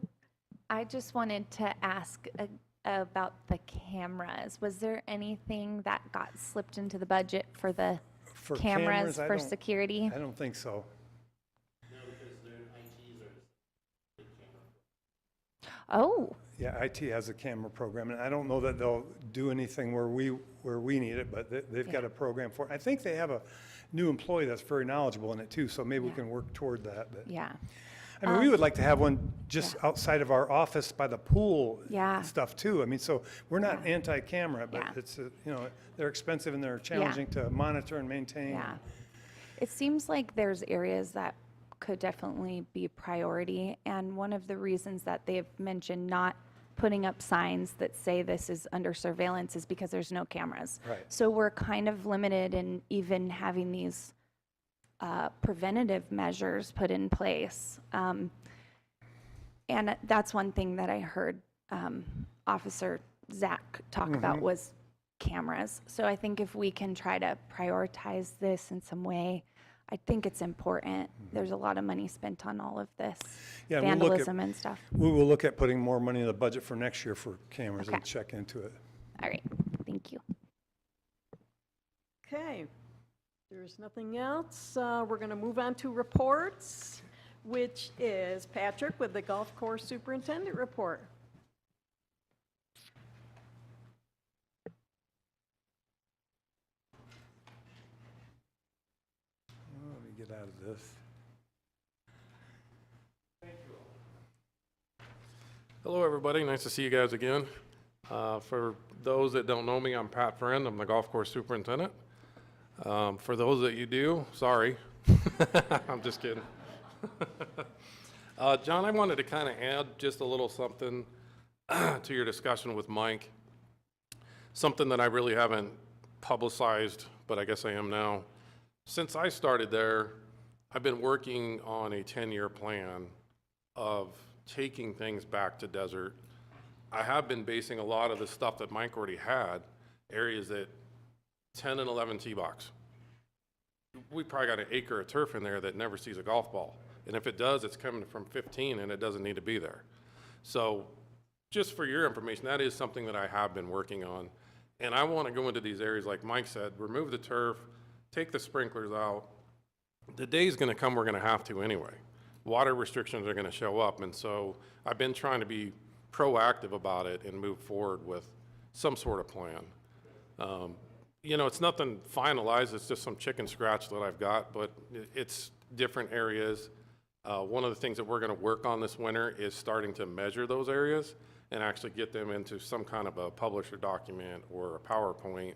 I just wanted to ask about the cameras. Was there anything that got slipped into the budget for the For cameras I for don't- security? I don't think so. Oh, Yeah, IT has a camera program, and I don't know that they'll do anything where we need it, but they've got Yeah. a program for it. I think they have a new employee that's very knowledgeable in it too, so maybe we Yeah. can work toward that, but. yeah. I mean, we would like to have one just outside of our office by the pool Yeah. stuff too. I mean, so we're not anti-camera, but Yeah. it's, you know, they're expensive and they're challenging to monitor and maintain. Yeah. It seems like there's areas that could definitely be priority. And one of the reasons that they've mentioned not putting up signs that say this is under surveillance is because there's no cameras. Right. So we're kind of limited in even having these preventative measures put in place. And that's one thing that I heard Officer Zach talk about was cameras. So I think if we can try to prioritize this in some way, I think it's important. There's a lot of money spent on all of this Yeah, and we'll look at- vandalism and stuff. We will look at putting more money in the budget for next year for cameras and Okay. check into it. All right, thank you. Okay, there's nothing else. We're going to move on to reports, which is Patrick with the Golf Course Superintendent Report. Let me get out of this. Hello, everybody. Nice to see you guys again. For those that don't know me, I'm Pat Friend. I'm the golf course superintendent. For those that you do, sorry. I'm just kidding. John, I wanted to kind of add just a little something to your discussion with Mike. Something that I really haven't publicized, but I guess I am now. Since I started there, I've been working on a 10-year plan of taking things back to desert. I have been basing a lot of the stuff that Mike already had, areas that 10 and 11 tee box. We probably got an acre of turf in there that never sees a golf ball. And if it does, it's coming from 15 and it doesn't need to be there. So just for your information, that is something that I have been working on. And I want to go into these areas, like Mike said, remove the turf, take the sprinklers out. The day's going to come, we're going to have to anyway. Water restrictions are going to show up. And so I've been trying to be proactive about it and move forward with some sort of plan. You know, it's nothing finalized. It's just some chicken scratch that I've got, but it's different areas. One of the things that we're going to work on this winter is starting to measure those areas and actually get them into some kind of a publisher document or a PowerPoint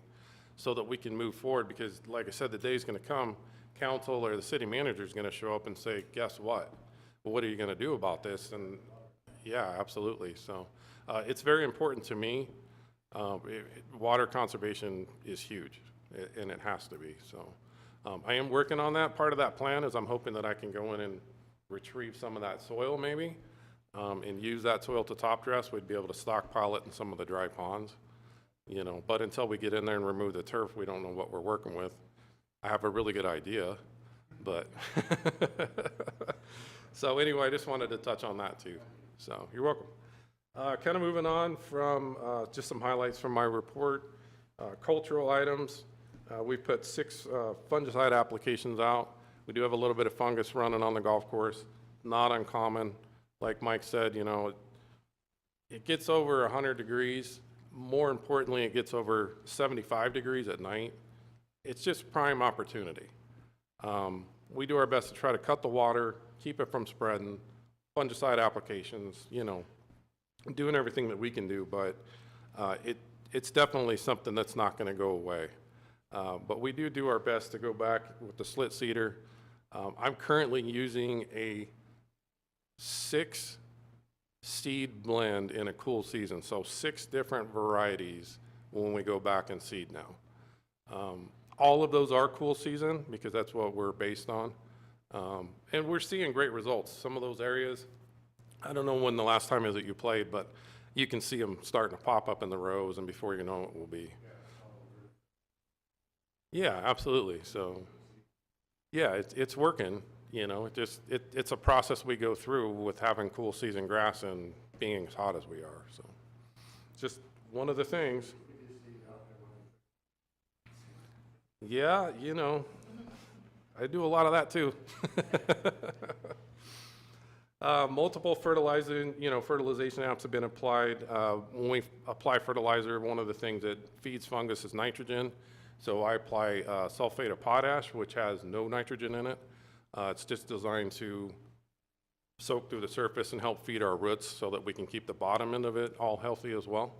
so that we can move forward. Because like I said, the day's going to come, council or the city manager is going to show up and say, guess what? Well, what are you going to do about this? And yeah, absolutely. So it's very important to me. Water conservation is huge, and it has to be. So I am working on that. Part of that plan is I'm hoping that I can go in and retrieve some of that soil maybe and use that soil to top dress. We'd be able to stockpile it in some of the dry ponds, you know. But until we get in there and remove the turf, we don't know what we're working with. I have a really good idea, but so anyway, I just wanted to touch on that too. So you're welcome. Kind of moving on from just some highlights from my report. Cultural items, we've put 6 fungicide applications out. We do have a little bit of fungus running on the golf course, not uncommon. Like Mike said, you know, it gets over 100 degrees. More importantly, it gets over 75 degrees at night. It's just prime opportunity. We do our best to try to cut the water, keep it from spreading, fungicide applications, you know, doing everything that we can do, but it's definitely something that's not going to go away. But we do our best to go back with the slit seeder. I'm currently using a 6 seed blend in a cool season, so 6 different varieties when we go back and seed now. all of those are cool season because that's what we're based on. And we're seeing great results. Some of those areas, I don't know when the last time is that you played, but you can see them starting to pop up in the rows, and before you know it, will be. Yeah, absolutely. So, yeah, it's working. You know, it's a process we go through with having cool season grass and being as hot as we are. So, just one of the things. Yeah, you know, I do a lot of that too. Multiple fertilization apps have been applied. When we apply fertilizer, one of the things that feeds fungus is nitrogen. So I apply sulfate of potash, which has no nitrogen in it. It's just designed to soak through the surface and help feed our roots so that we can keep the bottom end of it all healthy as well.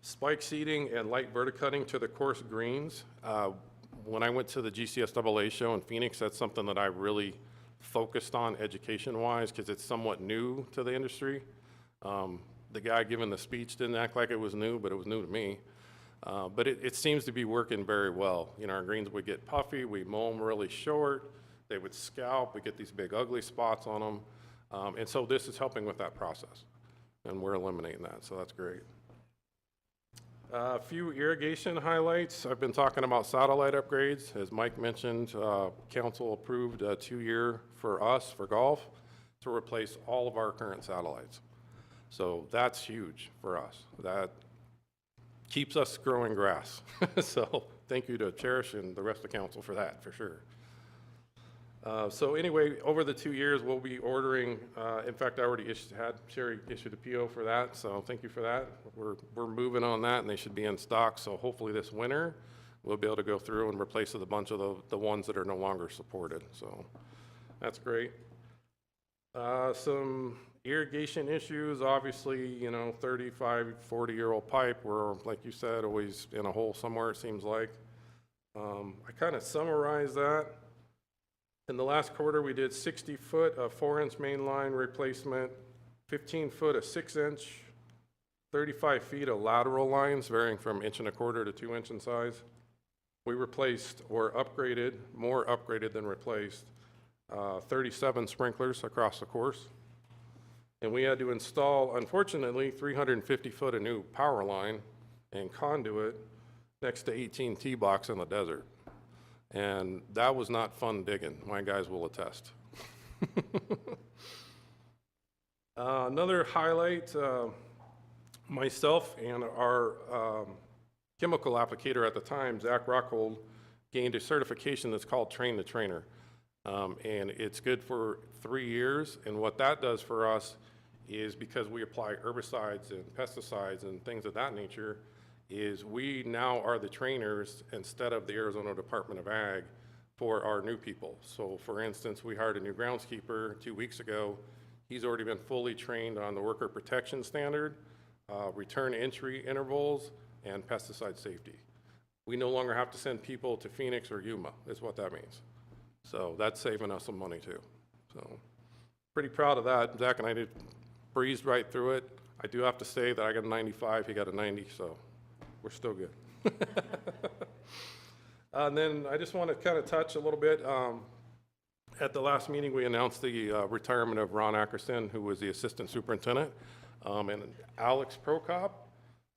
Spike seeding and light verticutting to the coarse greens. When I went to the GCSAA show in Phoenix, that's something that I really focused on education-wise because it's somewhat new to the industry. The guy giving the speech didn't act like it was new, but it was new to me. But it seems to be working very well. You know, our greens would get puffy, we mow them really short, they would scalp, we get these big ugly spots on them. And so this is helping with that process, and we're eliminating that, so that's great. A few irrigation highlights. I've been talking about satellite upgrades. As Mike mentioned, council approved a 2-year for us, for golf, to replace all of our current satellites. So that's huge for us. That keeps us growing grass. So thank you to Cherish and the rest of the council for that, for sure. So anyway, over the 2 years, we'll be ordering, in fact, I already had Sherry issue the PO for that, so thank you for that. We're moving on that, and they should be in stock, so hopefully this winter, we'll be able to go through and replace a bunch of the ones that are no longer supported, so that's great. Some irrigation issues, obviously, you know, 35, 40-year-old pipe, we're, like you said, always in a hole somewhere, it seems like. I kind of summarized that. In the last quarter, we did 60 foot of 4-inch main line replacement, 15 foot of 6-inch, 35 feet of lateral lines varying from 1.25 to 2 inch in size. We replaced or upgraded, more upgraded than replaced, 37 sprinklers across the course. And we had to install, unfortunately, 350 foot of new power line and conduit next to 18 T-blocks in the desert. And that was not fun digging. My guys will attest. Another highlight, myself and our chemical applicator at the time, Zach Rockhold, gained a certification that's called Train the Trainer. And it's good for 3 years. And what that does for us is, because we apply herbicides and pesticides and things of that nature, is we now are the trainers instead of the Arizona Department of Ag for our new people. So for instance, we hired a new groundskeeper 2 weeks ago. He's already been fully trained on the worker protection standard, return entry intervals, and pesticide safety. We no longer have to send people to Phoenix or Yuma, is what that means. So that's saving us some money too. So pretty proud of that. Zach and I breezed right through it. I do have to say that I got a 95, he got a 90, so we're still good. And then I just want to kind of touch a little bit. At the last meeting, we announced the retirement of Ron Ackerson, who was the assistant superintendent. And Alex Prokop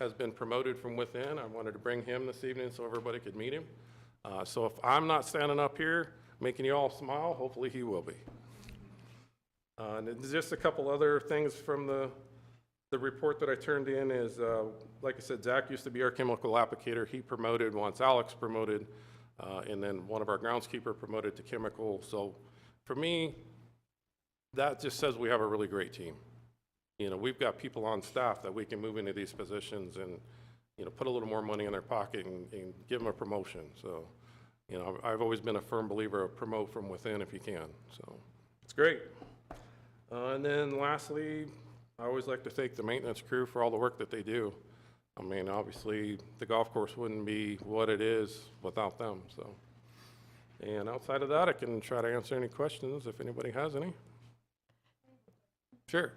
has been promoted from within. I wanted to bring him this evening so everybody could meet him. So if I'm not standing up here making you all smile, hopefully he will be. And there's just a couple other things from the report that I turned in is, like I said, Zach used to be our chemical applicator. He promoted once Alex promoted, and then one of our groundskeeper promoted to chemical. So for me, that just says we have a really great team. You know, we've got people on staff that we can move into these positions and, you know, put a little more money in their pocket and give them a promotion. So, you know, I've always been a firm believer of promote from within if you can. So it's great. And then lastly, I always like to thank the maintenance crew for all the work that they do. I mean, obviously, the golf course wouldn't be what it is without them, so. And outside of that, I can try to answer any questions if anybody has any. Sure.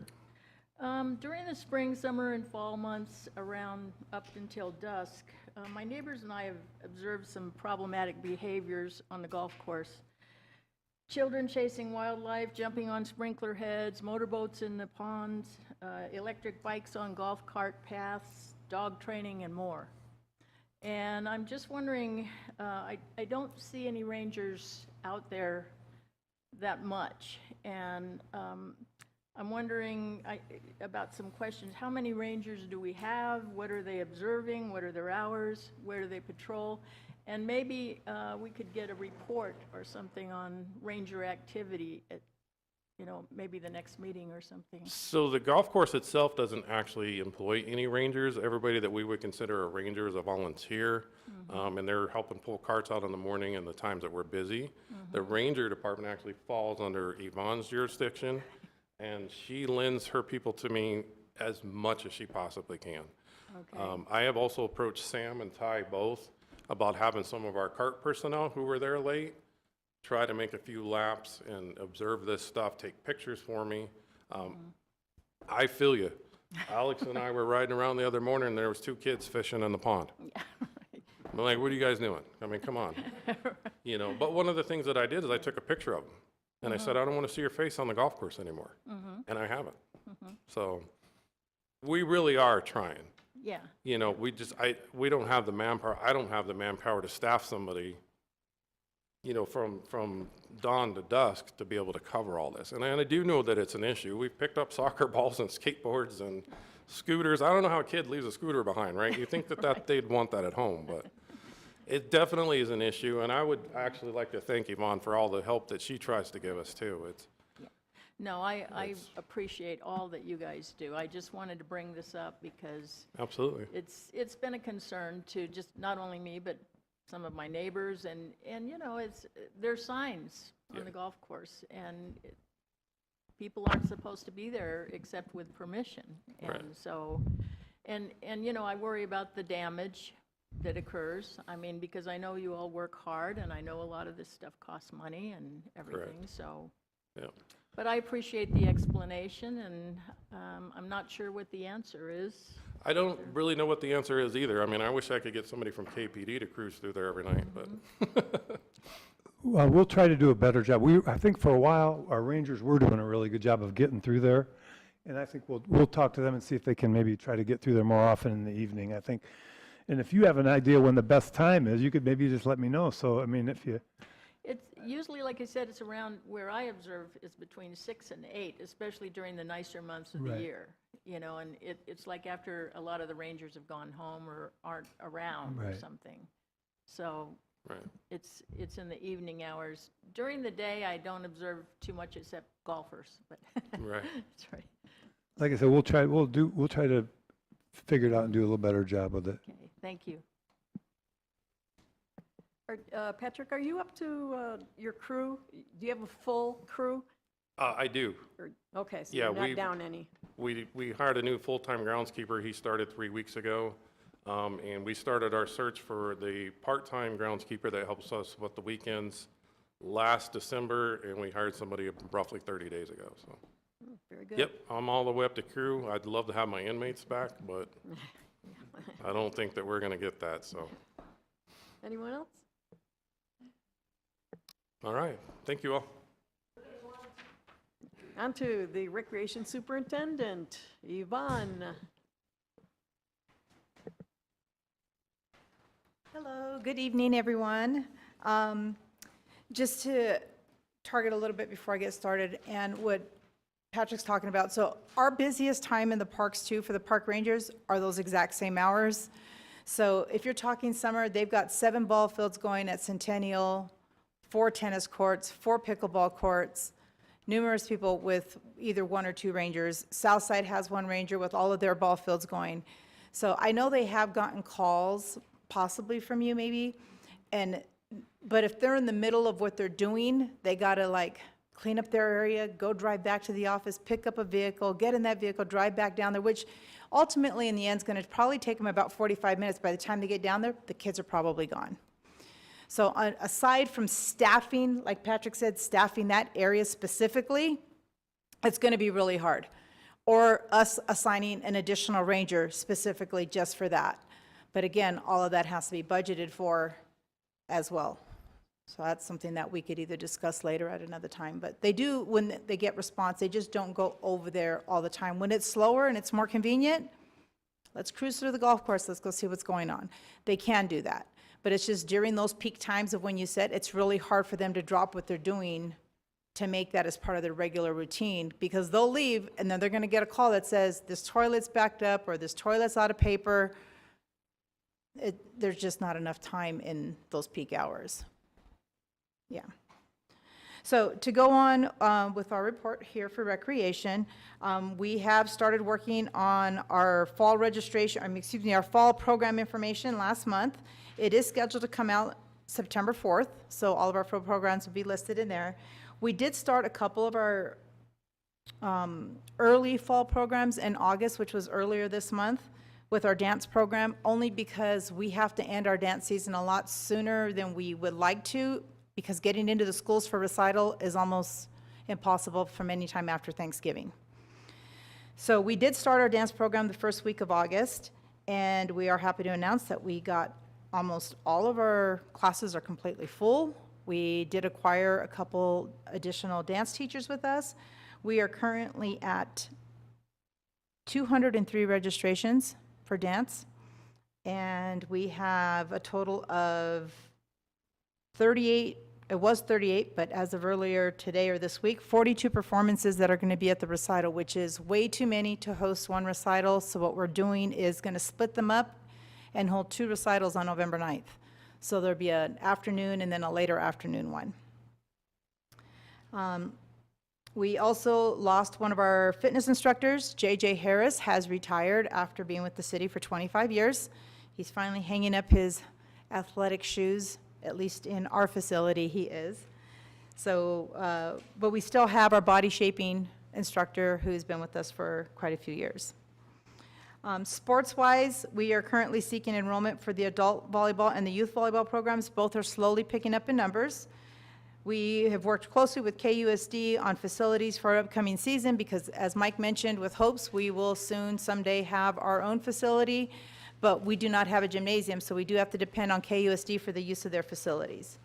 During the spring, summer, and fall months, around up until dusk, my neighbors and I have observed some problematic behaviors on the golf course. Children chasing wildlife, jumping on sprinkler heads, motorboats in the ponds, electric bikes on golf cart paths, dog training, and more. And I'm just wondering, I don't see any rangers out there that much. And I'm wondering about some questions. How many rangers do we have? What are they observing? What are their hours? Where do they patrol? And maybe we could get a report or something on ranger activity at, maybe the next meeting or something. So the golf course itself doesn't actually employ any rangers. Everybody that we would consider a ranger is a volunteer, and they're helping pull carts out in the morning and the times that we're busy. The ranger department actually falls under Yvonne's jurisdiction, and she lends her people to me as much as she possibly can. Okay. I have also approached Sam and Ty both about having some of our cart personnel who were there late try to make a few laps and observe this stuff, take pictures for me. I feel you. Alex and I were riding around the other morning, and there was 2 kids fishing in the pond. I'm like, what are you guys doing? I mean, come on. But one of the things that I did is I took a picture of them. And I said, I don't want to see your face on the golf course anymore. And I haven't. So we really are trying. Yeah. We don't have the manpower. I don't have the manpower to staff somebody, from dawn to dusk to be able to cover all this. And I do know that it's an issue. We've picked up soccer balls and skateboards and scooters. I don't know how a kid leaves a scooter behind, right? You think that they'd want that at home, but it definitely is an issue. And I would actually like to thank Yvonne for all the help that she tries to give us too. No, I appreciate all that you guys do. I just wanted to bring this up because Absolutely. it's been a concern to just not only me, but some of my neighbors, and there's signs on the golf course, and people aren't supposed to be there except with permission. And Right. so, and I worry about the damage that occurs. I mean, because I know you all work hard, and I know a lot of this stuff costs money and everything. Correct. So. Yeah. But I appreciate the explanation, and I'm not sure what the answer is. I don't really know what the answer is either. I mean, I wish I could get somebody from KPD to cruise through there every night, but. Well, we'll try to do a better job. I think for a while, our rangers were doing a really good job of getting through there. And I think we'll talk to them and see if they can maybe try to get through there more often in the evening, I think. And if you have an idea when the best time is, you could maybe just let me know. So, I mean, if you. It's usually, like I said, it's around where I observe is between 6 and 8, especially during the nicer months of the Right. year. And it's like after a lot of the rangers have gone home or aren't around or Right. something. So Right. it's in the evening hours. During the day, I don't observe too much except golfers, but Right. that's right. Like I said, we'll try to figure it out and do a little better job with it. Okay, thank you. Patrick, are you up to your crew? Do you have a full crew? I do. Okay, so Yeah, you're not down any. We hired a new full-time groundskeeper. He started 3 weeks ago. And we started our search for the part-time groundskeeper that helps us with the weekends last December, and we hired somebody roughly 30 days ago, so. Very good. Yep, I'm all the way up to crew. I'd love to have my inmates back, but I don't think that we're gonna get that, so. Anyone else? All right, thank you all. On to the Recreation Superintendent, Yvonne. Hello, good evening, everyone. Just to target a little bit before I get started, and what Patrick's talking about, so our busiest time in the parks too for the park rangers are those exact same hours. So if you're talking summer, they've got 7 ball fields going at Centennial, 4 tennis courts, 4 pickleball courts, numerous people with either 1 or 2 rangers. Southside has 1 ranger with all of their ball fields going. So I know they have gotten calls, possibly from you maybe, but if they're in the middle of what they're doing, they gotta like clean up their area, go drive back to the office, pick up a vehicle, get in that vehicle, drive back down there, which ultimately in the end is gonna probably take them about 45 minutes. By the time they get down there, the kids are probably gone. So aside from staffing, like Patrick said, staffing that area specifically, it's gonna be really hard. or us assigning an additional ranger specifically just for that. But again, all of that has to be budgeted for as well. So that's something that we could either discuss later at another time. But they do, when they get response, they just don't go over there all the time. When it's slower and it's more convenient, let's cruise through the golf course, let's go see what's going on. They can do that. But it's just during those peak times of when you said, it's really hard for them to drop what they're doing to make that as part of their regular routine, because they'll leave and then they're gonna get a call that says, this toilet's backed up, or this toilet's out of paper. There's just not enough time in those peak hours. Yeah. So to go on with our report here for recreation, we have started working on our fall registration, excuse me, our fall program information last month. It is scheduled to come out September 4th, so all of our fall programs will be listed in there. We did start a couple of our early fall programs in August, which was earlier this month, with our dance program, only because we have to end our dance season a lot sooner than we would like to, because getting into the schools for recital is almost impossible from any time after Thanksgiving. So we did start our dance program the first week of August, and we are happy to announce that we got almost all of our classes are completely full. We did acquire a couple additional dance teachers with us. We are currently at 203 registrations for dance, and we have a total of 38, it was 38, but as of earlier today or this week, 42 performances that are going to be at the recital, which is way too many to host one recital. So what we're doing is going to split them up and hold 2 recitals on November 9th. So there'll be an afternoon and then a later afternoon one. We also lost one of our fitness instructors. J.J. Harris has retired after being with the city for 25 years. He's finally hanging up his athletic shoes, at least in our facility he is. So, but we still have our body shaping instructor who's been with us for quite a few years. Sports-wise, we are currently seeking enrollment for the adult volleyball and the youth volleyball programs. Both are slowly picking up in numbers. We have worked closely with KUSD on facilities for our upcoming season because, as Mike mentioned, with hopes, we will soon someday have our own facility, but we do not have a gymnasium, so we do have to depend on KUSD for the use of their facilities.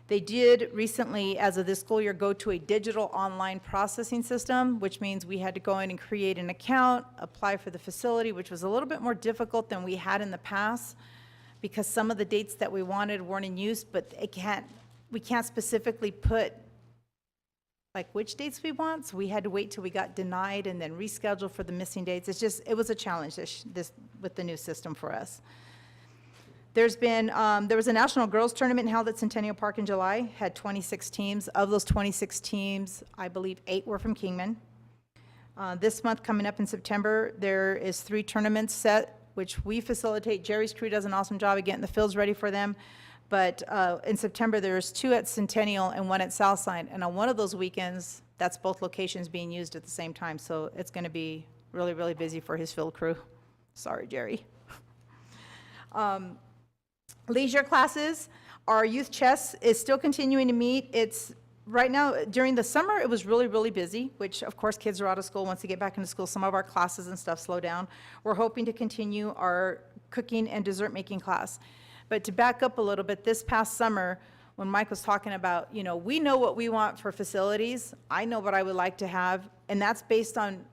They did recently, as of this school year, go to a digital online processing system, which means we had to go in and create an account, apply for the facility, which was a little bit more difficult than we had in the past because some of the dates that we wanted weren't in use, but we can't specifically put like which dates we want, so we had to wait till we got denied and then reschedule for the missing dates. It was a challenge this with the new system for us. There was a National Girls Tournament held at Centennial Park in July, had 26 teams. Of those 26 teams, I believe 8 were from Kingman. This month coming up in September, there is 3 tournaments set, which we facilitate. Jerry's crew does an awesome job of getting the fields ready for them. But in September, there's 2 at Centennial and 1 at Southside. And on one of those weekends, that's both locations being used at the same time. So it's going to be really, really busy for his field crew. Sorry, Jerry. Leisure classes, our youth chess is still continuing to meet. It's right now, during the summer, it was really, really busy, which of course kids are out of school. Once they get back into school, some of our classes and stuff slow down. We're hoping to continue our cooking and dessert making class. But to back up a little bit, this past summer, when Mike was talking about, we know what we want for facilities. I know what I would like to have, and that's based on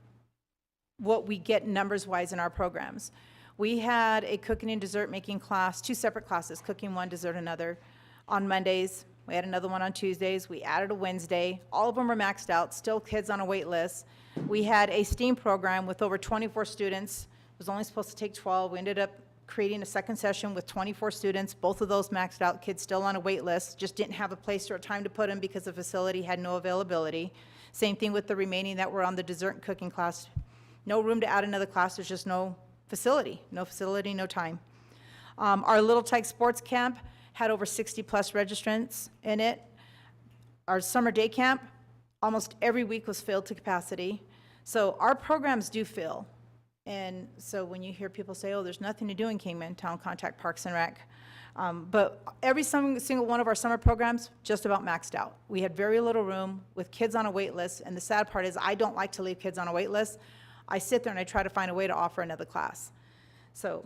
what we get numbers-wise in our programs. We had a cooking and dessert making class, 2 separate classes, cooking one, dessert another, on Mondays. We had another one on Tuesdays. We added a Wednesday. All of them were maxed out, still kids on a wait list. We had a STEAM program with over 24 students. It was only supposed to take 12. We ended up creating a second session with 24 students, both of those maxed out, kids still on a wait list, just didn't have a place or a time to put them because the facility had no availability. Same thing with the remaining that were on the dessert and cooking class. No room to add another class, there's just no facility, no time. Our Little Tyke Sports Camp had over 60 plus registrants in it. Our summer day camp, almost every week was filled to capacity. So our programs do fill. And so when you hear people say, oh, there's nothing to do in Kingman, Town Contact Parks and Rec. But every single one of our summer programs just about maxed out. We had very little room with kids on a wait list. And the sad part is I don't like to leave kids on a wait list. I sit there and I try to find a way to offer another class. So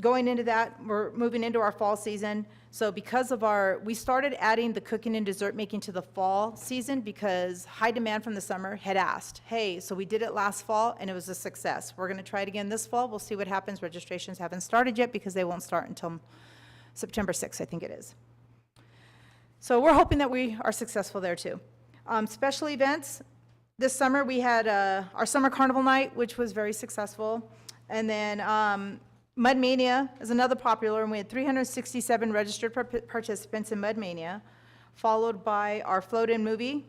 going into that, we're moving into our fall season. So because of we started adding the cooking and dessert making to the fall season because high demand from the summer had asked, hey, so we did it last fall and it was a success. We're going to try it again this fall. We'll see what happens. Registrations haven't started yet because they won't start until September 6th, I think it is. So we're hoping that we are successful there too. Special events. This summer we had our summer carnival night, which was very successful. And then Mud Mania is another popular, and we had 367 registered participants in Mud Mania, followed by our float-in movie.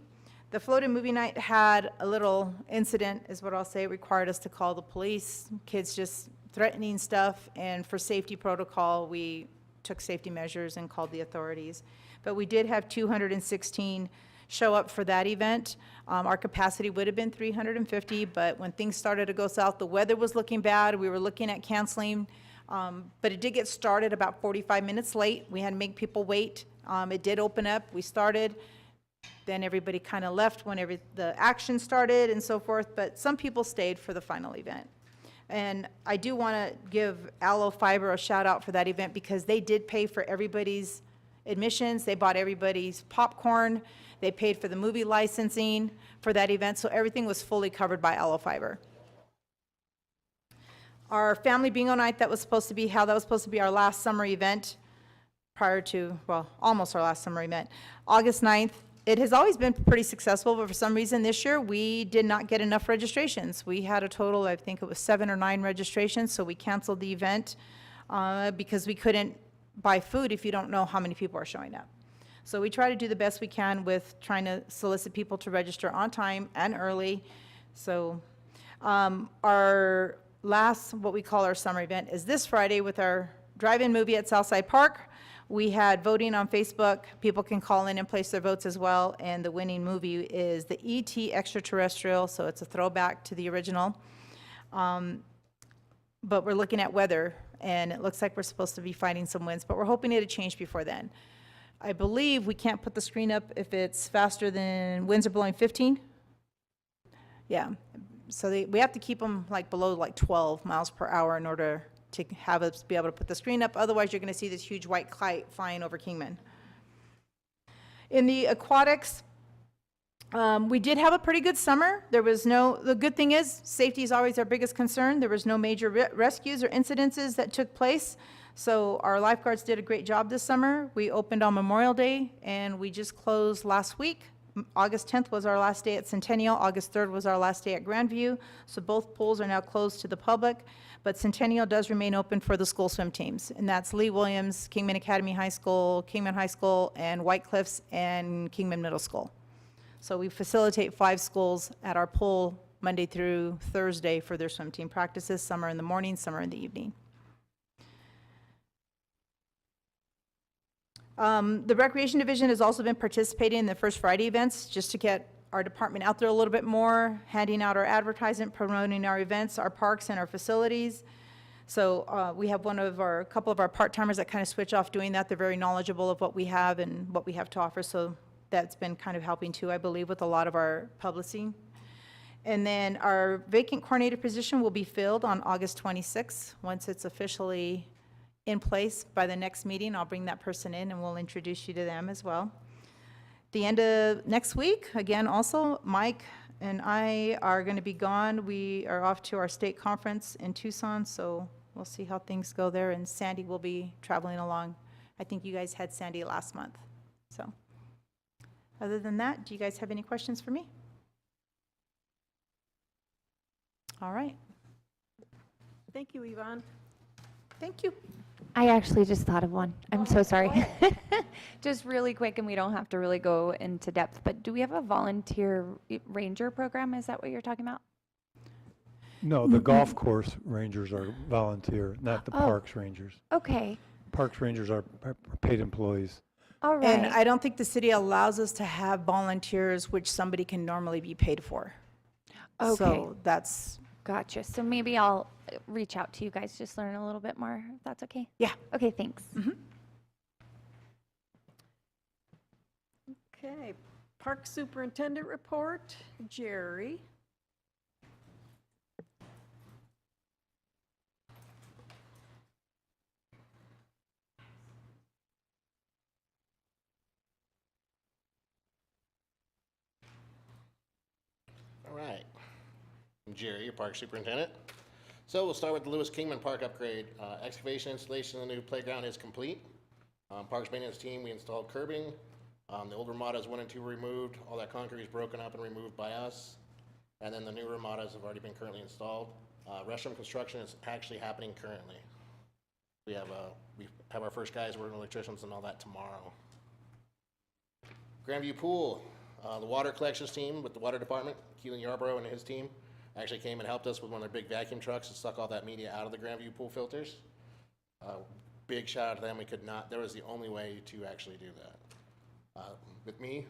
The float-in movie night had a little incident, is what I'll say. It required us to call the police, kids just threatening stuff, and for safety protocol, we took safety measures and called the authorities. But we did have 216 show up for that event. Our capacity would have been 350, but when things started to go south, the weather was looking bad. We were looking at canceling, but it did get started about 45 minutes late. We had to make people wait. It did open up. We started. Then everybody kind of left when the action started and so forth, but some people stayed for the final event. And I do want to give Aloe Fiber a shout out for that event because they did pay for everybody's admissions. They bought everybody's popcorn. They paid for the movie licensing for that event, so everything was fully covered by Aloe Fiber. Our family bingo night, that was supposed to be our last summer event prior to, well, almost our last summer event. August 9th, it has always been pretty successful, but for some reason this year, we did not get enough registrations. We had a total, I think it was 7 or 9 registrations, so we canceled the event because we couldn't buy food if you don't know how many people are showing up. So we try to do the best we can with trying to solicit people to register on time and early. So our last, what we call our summer event, is this Friday with our drive-in movie at Southside Park. We had voting on Facebook. People can call in and place their votes as well. And the winning movie is the E.T. Extraterrestrial, so it's a throwback to the original. But we're looking at weather, and it looks like we're supposed to be fighting some winds, but we're hoping it'll change before then. I believe we can't put the screen up if it's faster than winds are blowing 15. Yeah, so we have to keep them like below like 12 miles per hour in order to have us be able to put the screen up. Otherwise, you're going to see this huge white kite flying over Kingman. In the aquatics, we did have a pretty good summer. The good thing is, safety is always our biggest concern. There was no major rescues or incidences that took place. So our lifeguards did a great job this summer. We opened on Memorial Day, and we just closed last week. August 10th was our last day at Centennial. August 3rd was our last day at Grandview. So both pools are now closed to the public, but Centennial does remain open for the school swim teams, and that's Lee Williams, Kingman Academy High School, Kingman High School, and White Cliffs, and Kingman Middle School. So we facilitate 5 schools at our pool Monday through Thursday for their swim team practices. Some are in the morning, some are in the evening. The Recreation Division has also been participating in the First Friday events just to get our department out there a little bit more, handing out our advertisement, promoting our events, our parks, and our facilities. So we have a couple of our part-timers that kind of switch off doing that. They're very knowledgeable of what we have and what we have to offer, so that's been kind of helping too, I believe, with a lot of our publicity. And then our vacant coordinator position will be filled on August 26th. Once it's officially in place by the next meeting, I'll bring that person in and we'll introduce you to them as well. The end of next week, again, also, Mike and I are going to be gone. We are off to our state conference in Tucson, so we'll see how things go there. And Sandy will be traveling along. I think you guys had Sandy last month. So other than that, do you guys have any questions for me? All right. Thank you, Yvonne. Thank you. I actually just thought of one. I'm so sorry. Just really quick, and we don't have to really go into depth, but do we have a volunteer ranger program? Is that what you're talking about? No, the golf course rangers are volunteer, not the parks rangers. Okay. Parks rangers are paid employees. All right. And I don't think the city allows us to have volunteers, which somebody can normally be paid for. Okay. So that's... Gotcha. So maybe I'll reach out to you guys, just learn a little bit more, if that's okay? Yeah. Okay, thanks. Mm-hmm. Okay, Park Superintendent report, Jerry. I'm Jerry, your park superintendent. So we'll start with the Lewis Kingman Park upgrade. Excavation installation of the new playground is complete. Parks maintenance team, we installed curbing. The old ramadas 1 and 2 were removed. All that concrete is broken up and removed by us. And then the new ramadas have already been currently installed. Restroom construction is actually happening currently. We have our first guys working electricians and all that tomorrow. Grandview Pool, the water collections team with the water department, Keelan Yarborough and his team, actually came and helped us with one of their big vacuum trucks to suck all that media out of the Grandview Pool filters. Big shout out to them. There was the only way to actually do that. With me,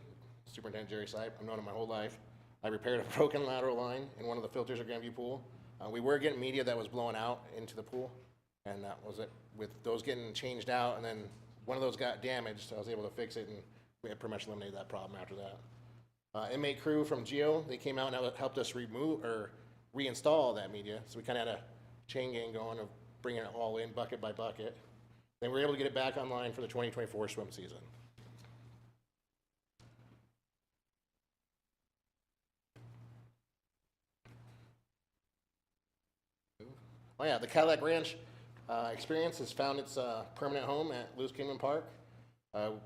Superintendent Jerry Sipe, I've known him my whole life. I repaired a broken lateral line in one of the filters at Grandview Pool. We were getting media that was blowing out into the pool, and that was it. With those getting changed out, and then one of those got damaged, I was able to fix it, and we had pretty much eliminated that problem after that. Inmate crew from Geo, they came out and helped us remove or reinstall that media. So we kind of had a chain gang going of bringing it all in bucket by bucket. Then we were able to get it back online for the 2024 swim season. Oh yeah, the Cadillac Ranch experience has found its permanent home at Lewis Kingman Park.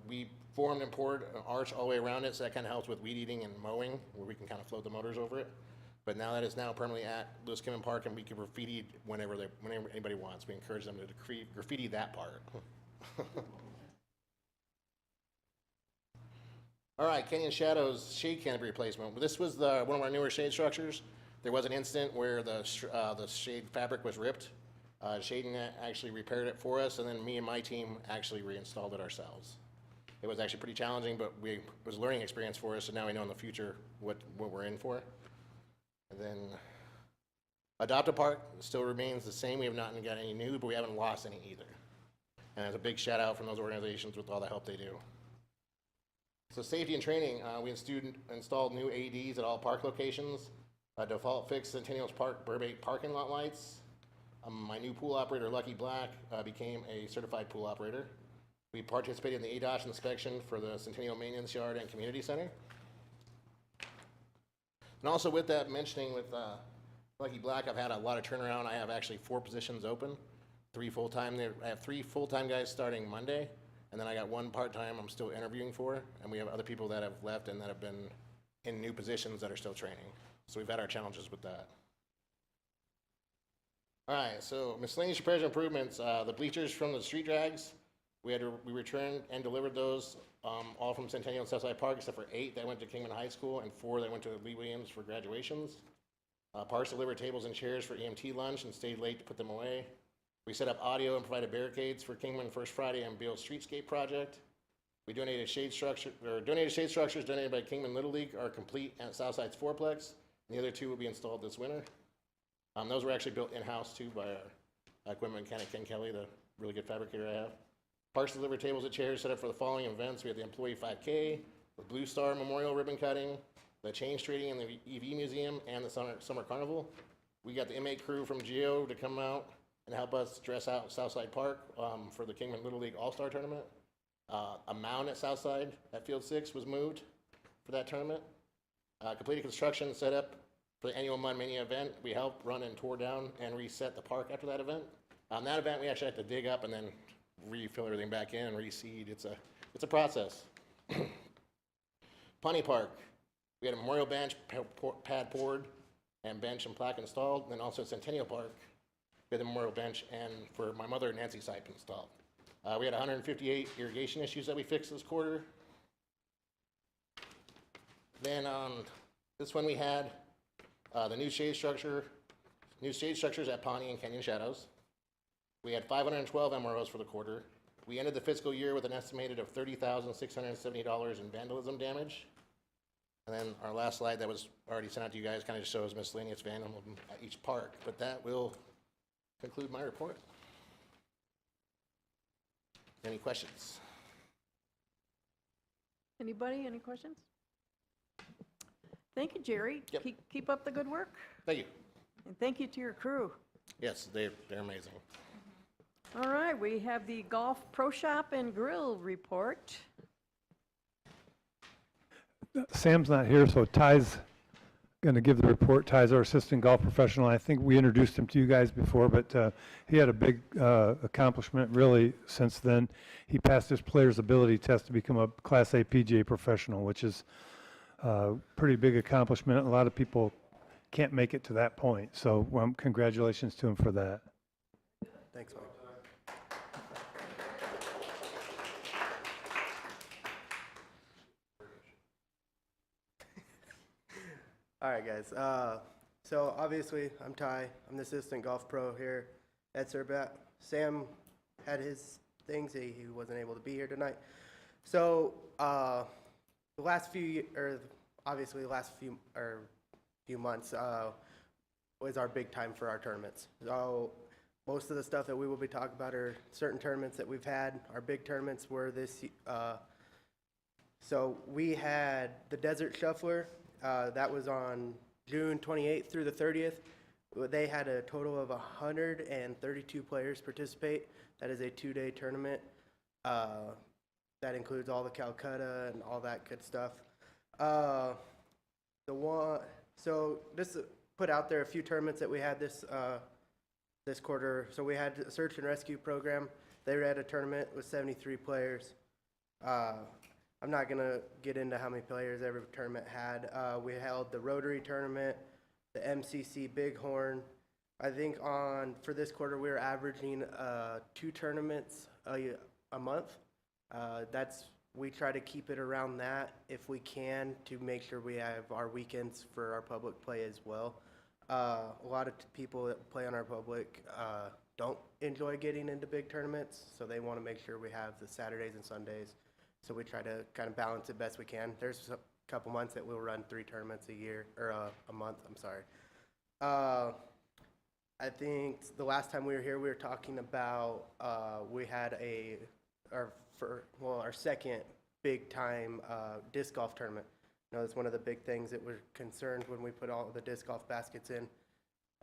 We formed and poured an arch all the way around it, so that kind of helps with weed eating and mowing, where we can kind of float the motors over it. But now that it's now permanently at Lewis Kingman Park, and we can graffiti whenever anybody wants. We encourage them to graffiti that part. All right, Canyon Shadows shade canopy replacement. This was one of our newer shade structures. There was an incident where the shade fabric was ripped. ShadeNet actually repaired it for us, and then me and my team actually reinstalled it ourselves. It was actually pretty challenging, but it was a learning experience for us, so now we know in the future what we're in for. And then Adopt-A-Park still remains the same. We have not got any new, but we haven't lost any either. And there's a big shout out from those organizations with all the help they do. So safety and training, we installed new AEDs at all park locations. Default fix Centennial's Park Burbank parking lot lights. My new pool operator, Lucky Black, became a certified pool operator. We participated in the ADOS inspection for the Centennial Maintenance Yard and Community Center. And also with that, mentioning with Lucky Black, I've had a lot of turnaround. I have actually 4 positions open, 3 full-time. I have 3 full-time guys starting Monday, and then I got 1 part-time I'm still interviewing for, and we have other people that have left and that have been in new positions that are still training. So we've had our challenges with that. All right, so miscellaneous repairs and improvements. The bleachers from the street drags, we returned and delivered those all from Centennial and Southside Park, except for 8 that went to Kingman High School and 4 that went to Lee Williams for graduations. Parks delivered tables and chairs for EMT lunch and stayed late to put them away. We set up audio and provided barricades for Kingman First Friday and Beale's Streetscape project. We donated shade structures donated by Kingman Little League are complete at Southside's fourplex. And the other 2 will be installed this winter. Those were actually built in-house too by our equipment mechanic Ken Kelly, the really good fabricator I have. Parks delivered tables and chairs set up for the following events. We had the Employee 5K, the Blue Star Memorial Ribbon Cutting, the Chain Trading in the EV Museum, and the Summer Carnival. We got the inmate crew from Geo to come out and help us dress out Southside Park for the Kingman Little League All-Star Tournament. A mound at Southside at Field 6 was moved for that tournament. Completed construction set up for the annual Mud Mania event. We helped run and tore down and reset the park after that event. On that event, we actually had to dig up and then refill everything back in and reseed. It's a process. Pawnee Park, we had a memorial bench, pad poured, and bench and plaque installed. And then also at Centennial Park, we had the memorial bench and for my mother, Nancy Sipe, installed. We had 158 irrigation issues that we fixed this quarter. Then this one we had the new shade structures at Pawnee and Canyon Shadows. We had 512 MROs for the quarter. We ended the fiscal year with an estimated of $30,670 in vandalism damage. And then our last slide that was already sent out to you guys kind of shows miscellaneous vandalism at each park. But that will conclude my report. Any questions? Anybody, any questions? Thank you, Jerry. Yep. Keep up the good work. Thank you. And thank you to your crew. Yes, they're amazing. All right, we have the Golf Pro Shop and Grill report. Sam's not here, so Ty's going to give the report. Ty's our assistant golf professional. I think we introduced him to you guys before, but he had a big accomplishment really since then. He passed his player's ability test to become a Class A PGA professional, which is a pretty big accomplishment. A lot of people can't make it to that point, so congratulations to him for that. Thanks, Mike. All right, guys. So obviously, I'm Ty. I'm the assistant golf pro here at Surbat. Sam had his things. He wasn't able to be here tonight. So the last few, obviously the last few months was our big time for our tournaments. So most of the stuff that we will be talking about are certain tournaments that we've had. Our big tournaments were this. So we had the Desert Shuffler. That was on June 28th through the 30th. They had a total of 132 players participate. That is a 2-day tournament. That includes all the Calcutta and all that good stuff. So just to put out there a few tournaments that we had this quarter. So we had a search and rescue program. They had a tournament with 73 players. I'm not going to get into how many players every tournament had. We held the Rotary tournament, the MCC Bighorn. I think for this quarter we were averaging 2 tournaments a month. We try to keep it around that if we can, to make sure we have our weekends for our public play as well. A lot of people that play on our public don't enjoy getting into big tournaments, so they want to make sure we have the Saturdays and Sundays. So we try to kind of balance it best we can. There's a couple months that we'll run 3 tournaments a year, or a month, I'm sorry. I think the last time we were here, we were talking about, we had our second big time disc golf tournament. I know it's one of the big things that we're concerned when we put all the disc golf baskets in.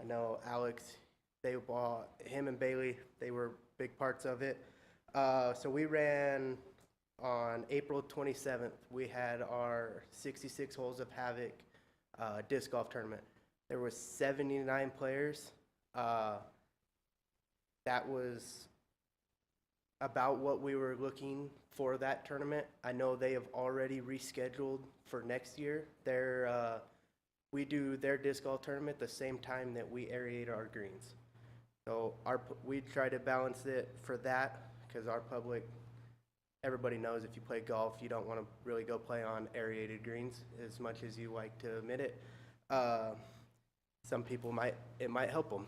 I know Alex, him and Bailey, they were big parts of it. So we ran on April 27th, we had our 66 Holes of Havoc disc golf tournament. There was 79 players. That was about what we were looking for that tournament. I know they have already rescheduled for next year. We do their disc golf tournament the same time that we aerate our greens. So we try to balance it for that, because our public, everybody knows if you play golf, you don't want to really go play on aerated greens as much as you like to admit it. Some people it might help them.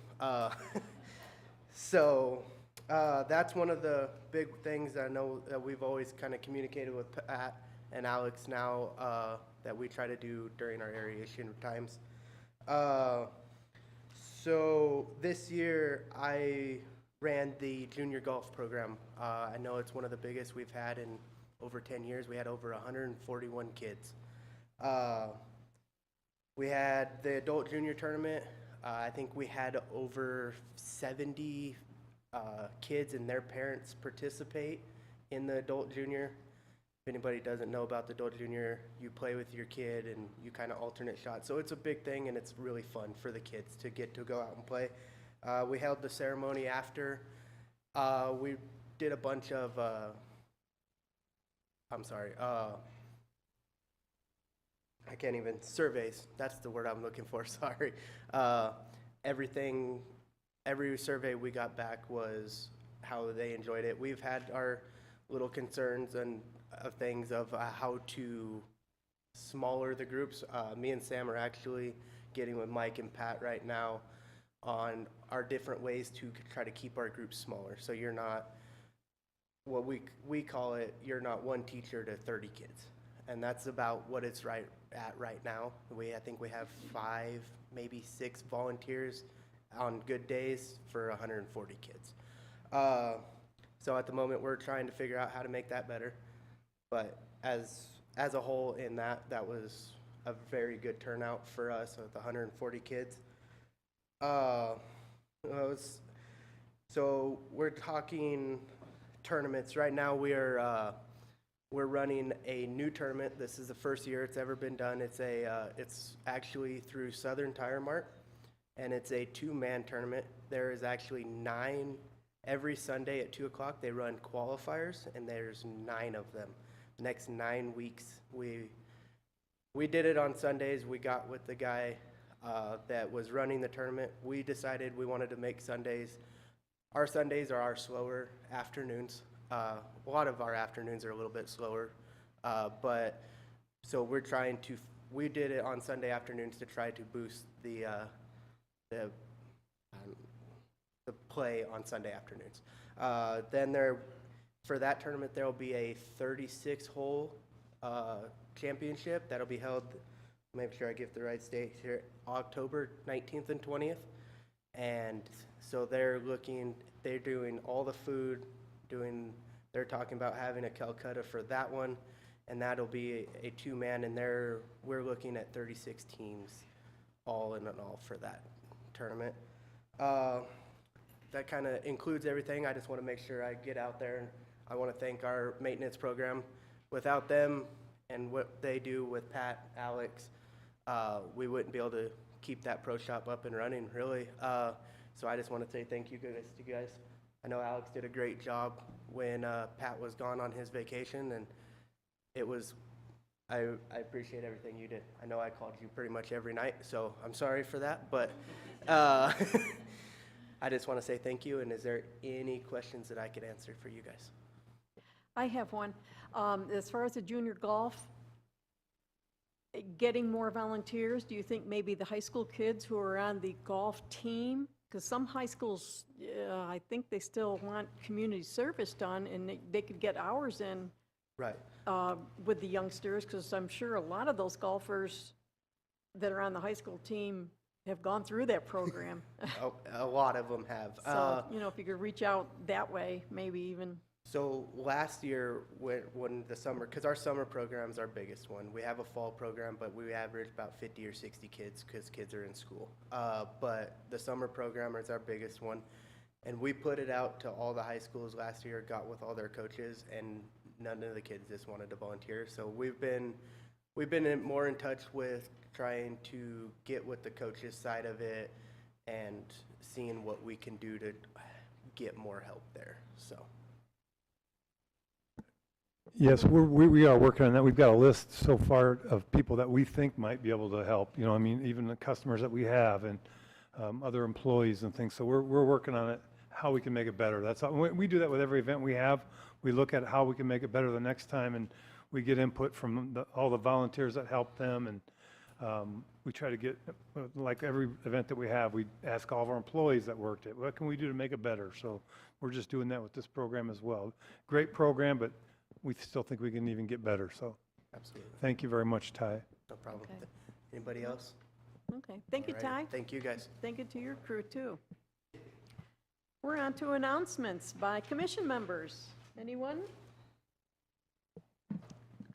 So that's one of the big things I know that we've always kind of communicated with Pat and Alex now, that we try to do during our aeration times. So this year I ran the junior golf program. I know it's one of the biggest we've had in over 10 years. We had over 141 kids. We had the adult junior tournament. I think we had over 70 kids and their parents participate in the adult junior. If anybody doesn't know about the adult junior, you play with your kid and you kind of alternate shots. So it's a big thing, and it's really fun for the kids to get to go out and play. We held the ceremony after. We did a bunch of, surveys. That's the word I'm looking for, sorry. Every survey we got back was how they enjoyed it. We've had our little concerns and things of how to smaller the groups. Me and Sam are actually getting with Mike and Pat right now on our different ways to try to keep our groups smaller. So you're not, what we call it, you're not one teacher to 30 kids. And that's about what it's right now. I think we have 5, maybe 6 volunteers on good days for 140 kids. So at the moment we're trying to figure out how to make that better. But as a whole in that was a very good turnout for us with 140 kids. So we're talking tournaments. Right now we're we're running a new tournament. This is the first year it's ever been done. It's actually through Southern Tire Mart, and it's a 2-man tournament. There is actually 9 every Sunday at 2 o'clock. They run qualifiers, and there's 9 of them. The next 9 weeks, we did it on Sundays. We got with the guy that was running the tournament. We decided we wanted to make Sundays. Our Sundays are our slower afternoons. A lot of our afternoons are a little bit slower, but so we did it on Sunday afternoons to try to boost the play on Sunday afternoons. Then for that tournament, there will be a 36-hole championship that'll be held, make sure I give the right date here, October 19th and 20th. And so they're doing all the food, they're talking about having a Calcutta for that one, and that'll be a 2-man, and we're looking at 36 teams all in and all for that tournament. That kind of includes everything. I just want to make sure I get out there, and I want to thank our maintenance program. Without them and what they do with Pat, Alex, we wouldn't be able to keep that pro shop up and running, really. So I just want to say thank you guys. I know Alex did a great job when Pat was gone on his vacation, and I appreciate everything you did. I know I called you pretty much every night, so I'm sorry for that, but I just want to say thank you, and is there any questions that I could answer for you guys? I have one. As far as the junior golf, getting more volunteers, do you think maybe the high school kids who are on the golf team, because some high schools, I think they still want community service done, and they could get hours in Right. With the youngsters, because I'm sure a lot of those golfers that are on the high school team have gone through that program. A lot of them have. So, if you could reach out that way, maybe even. So last year, when the summer, because our summer program is our biggest one. We have a fall program, but we average about 50 or 60 kids because kids are in school. But the summer program is our biggest one. And we put it out to all the high schools last year, got with all their coaches, and none of the kids just wanted to volunteer. So we've been more in touch with trying to get with the coaches side of it and seeing what we can do to get more help there. So. Yes, we are working on that. We've got a list so far of people that we think might be able to help. Even the customers that we have and other employees and things. So we're working on it, how we can make it better. That's all. We do that with every event we have. We look at how we can make it better the next time, and we get input from all the volunteers that help them, and we try to get, like every event that we have, we ask all of our employees that worked it, what can we do to make it better? So we're just doing that with this program as well. Great program, but we still think we can even get better. So Absolutely. Thank you very much, Ty. No problem. Okay. Anybody else? Okay, thank you, All Ty. right. Thank you, guys. Thank you to your crew, too. We're on to announcements by commission members. Anyone?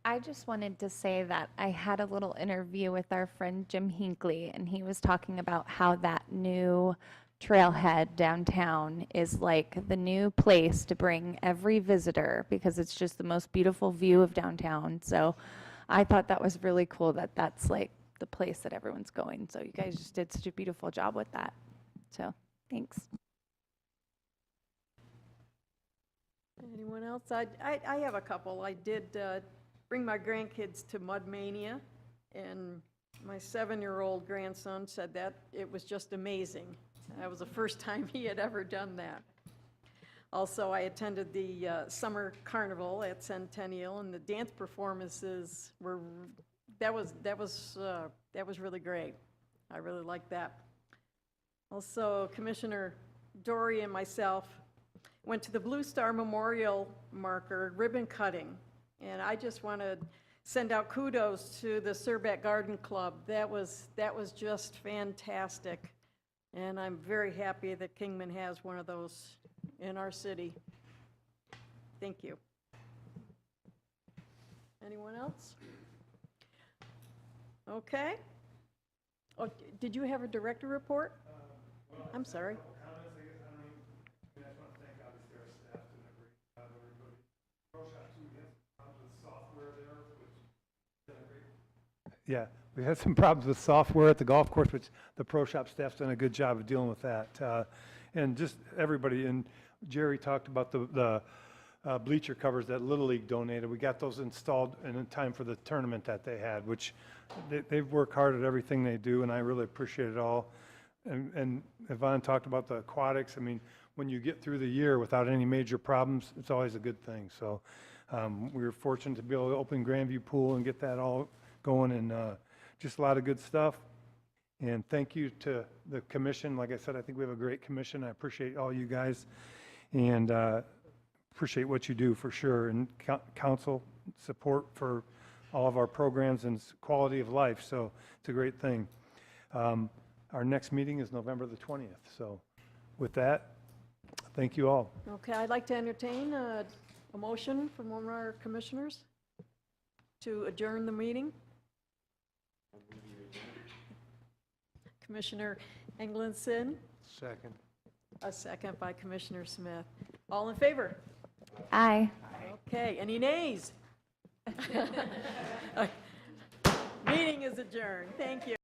I just wanted to say that I had a little interview with our friend Jim Hinckley, and he was talking about how that new trailhead downtown is like the new place to bring every visitor because it's just the most beautiful view of downtown. So I thought that was really cool that that's like the place that everyone's going. So you guys just did such a beautiful job with that. So thanks. Anyone else? I have a couple. I did bring my grandkids to Mud Mania, and my 7-year-old grandson said that it was just amazing. That was the first time he had ever done that. Also, I attended the summer carnival at Centennial, and the dance performances were that was really great. I really liked that. Also, Commissioner Dory and myself went to the Blue Star Memorial Marker ribbon cutting, and I just want to send out kudos to the Surbat Garden Club. That was just fantastic, and I'm very happy that Kingman has one of those in our city. Thank you. Anyone else? Okay. Oh, did you have a director report? I'm sorry. Yeah, we had some problems with software at the golf course, which the pro shop staff's done a good job of dealing with that. And just everybody, and Jerry talked about the bleacher covers that Little League donated. We got those installed in time for the tournament that they had, which they've worked hard at everything they do, and I really appreciate it all. And Yvonne talked about the aquatics. I mean, when you get through the year without any major problems, it's always a good thing. So we were fortunate to be able to open Grandview Pool and get that all going, and just a lot of good stuff. And thank you to the commission. Like I said, I think we have a great commission. I appreciate all you guys, and appreciate what you do for sure. And council support for all of our programs and quality of life. So it's a great thing. Our next meeting is November the 20th. So with that, thank you all. Okay, I'd like to entertain a motion from one of our commissioners to adjourn the meeting. Commissioner Englandson, Second. a second by Commissioner Smith. All in favor? Aye. Okay, any nays? Meeting is adjourned. Thank you.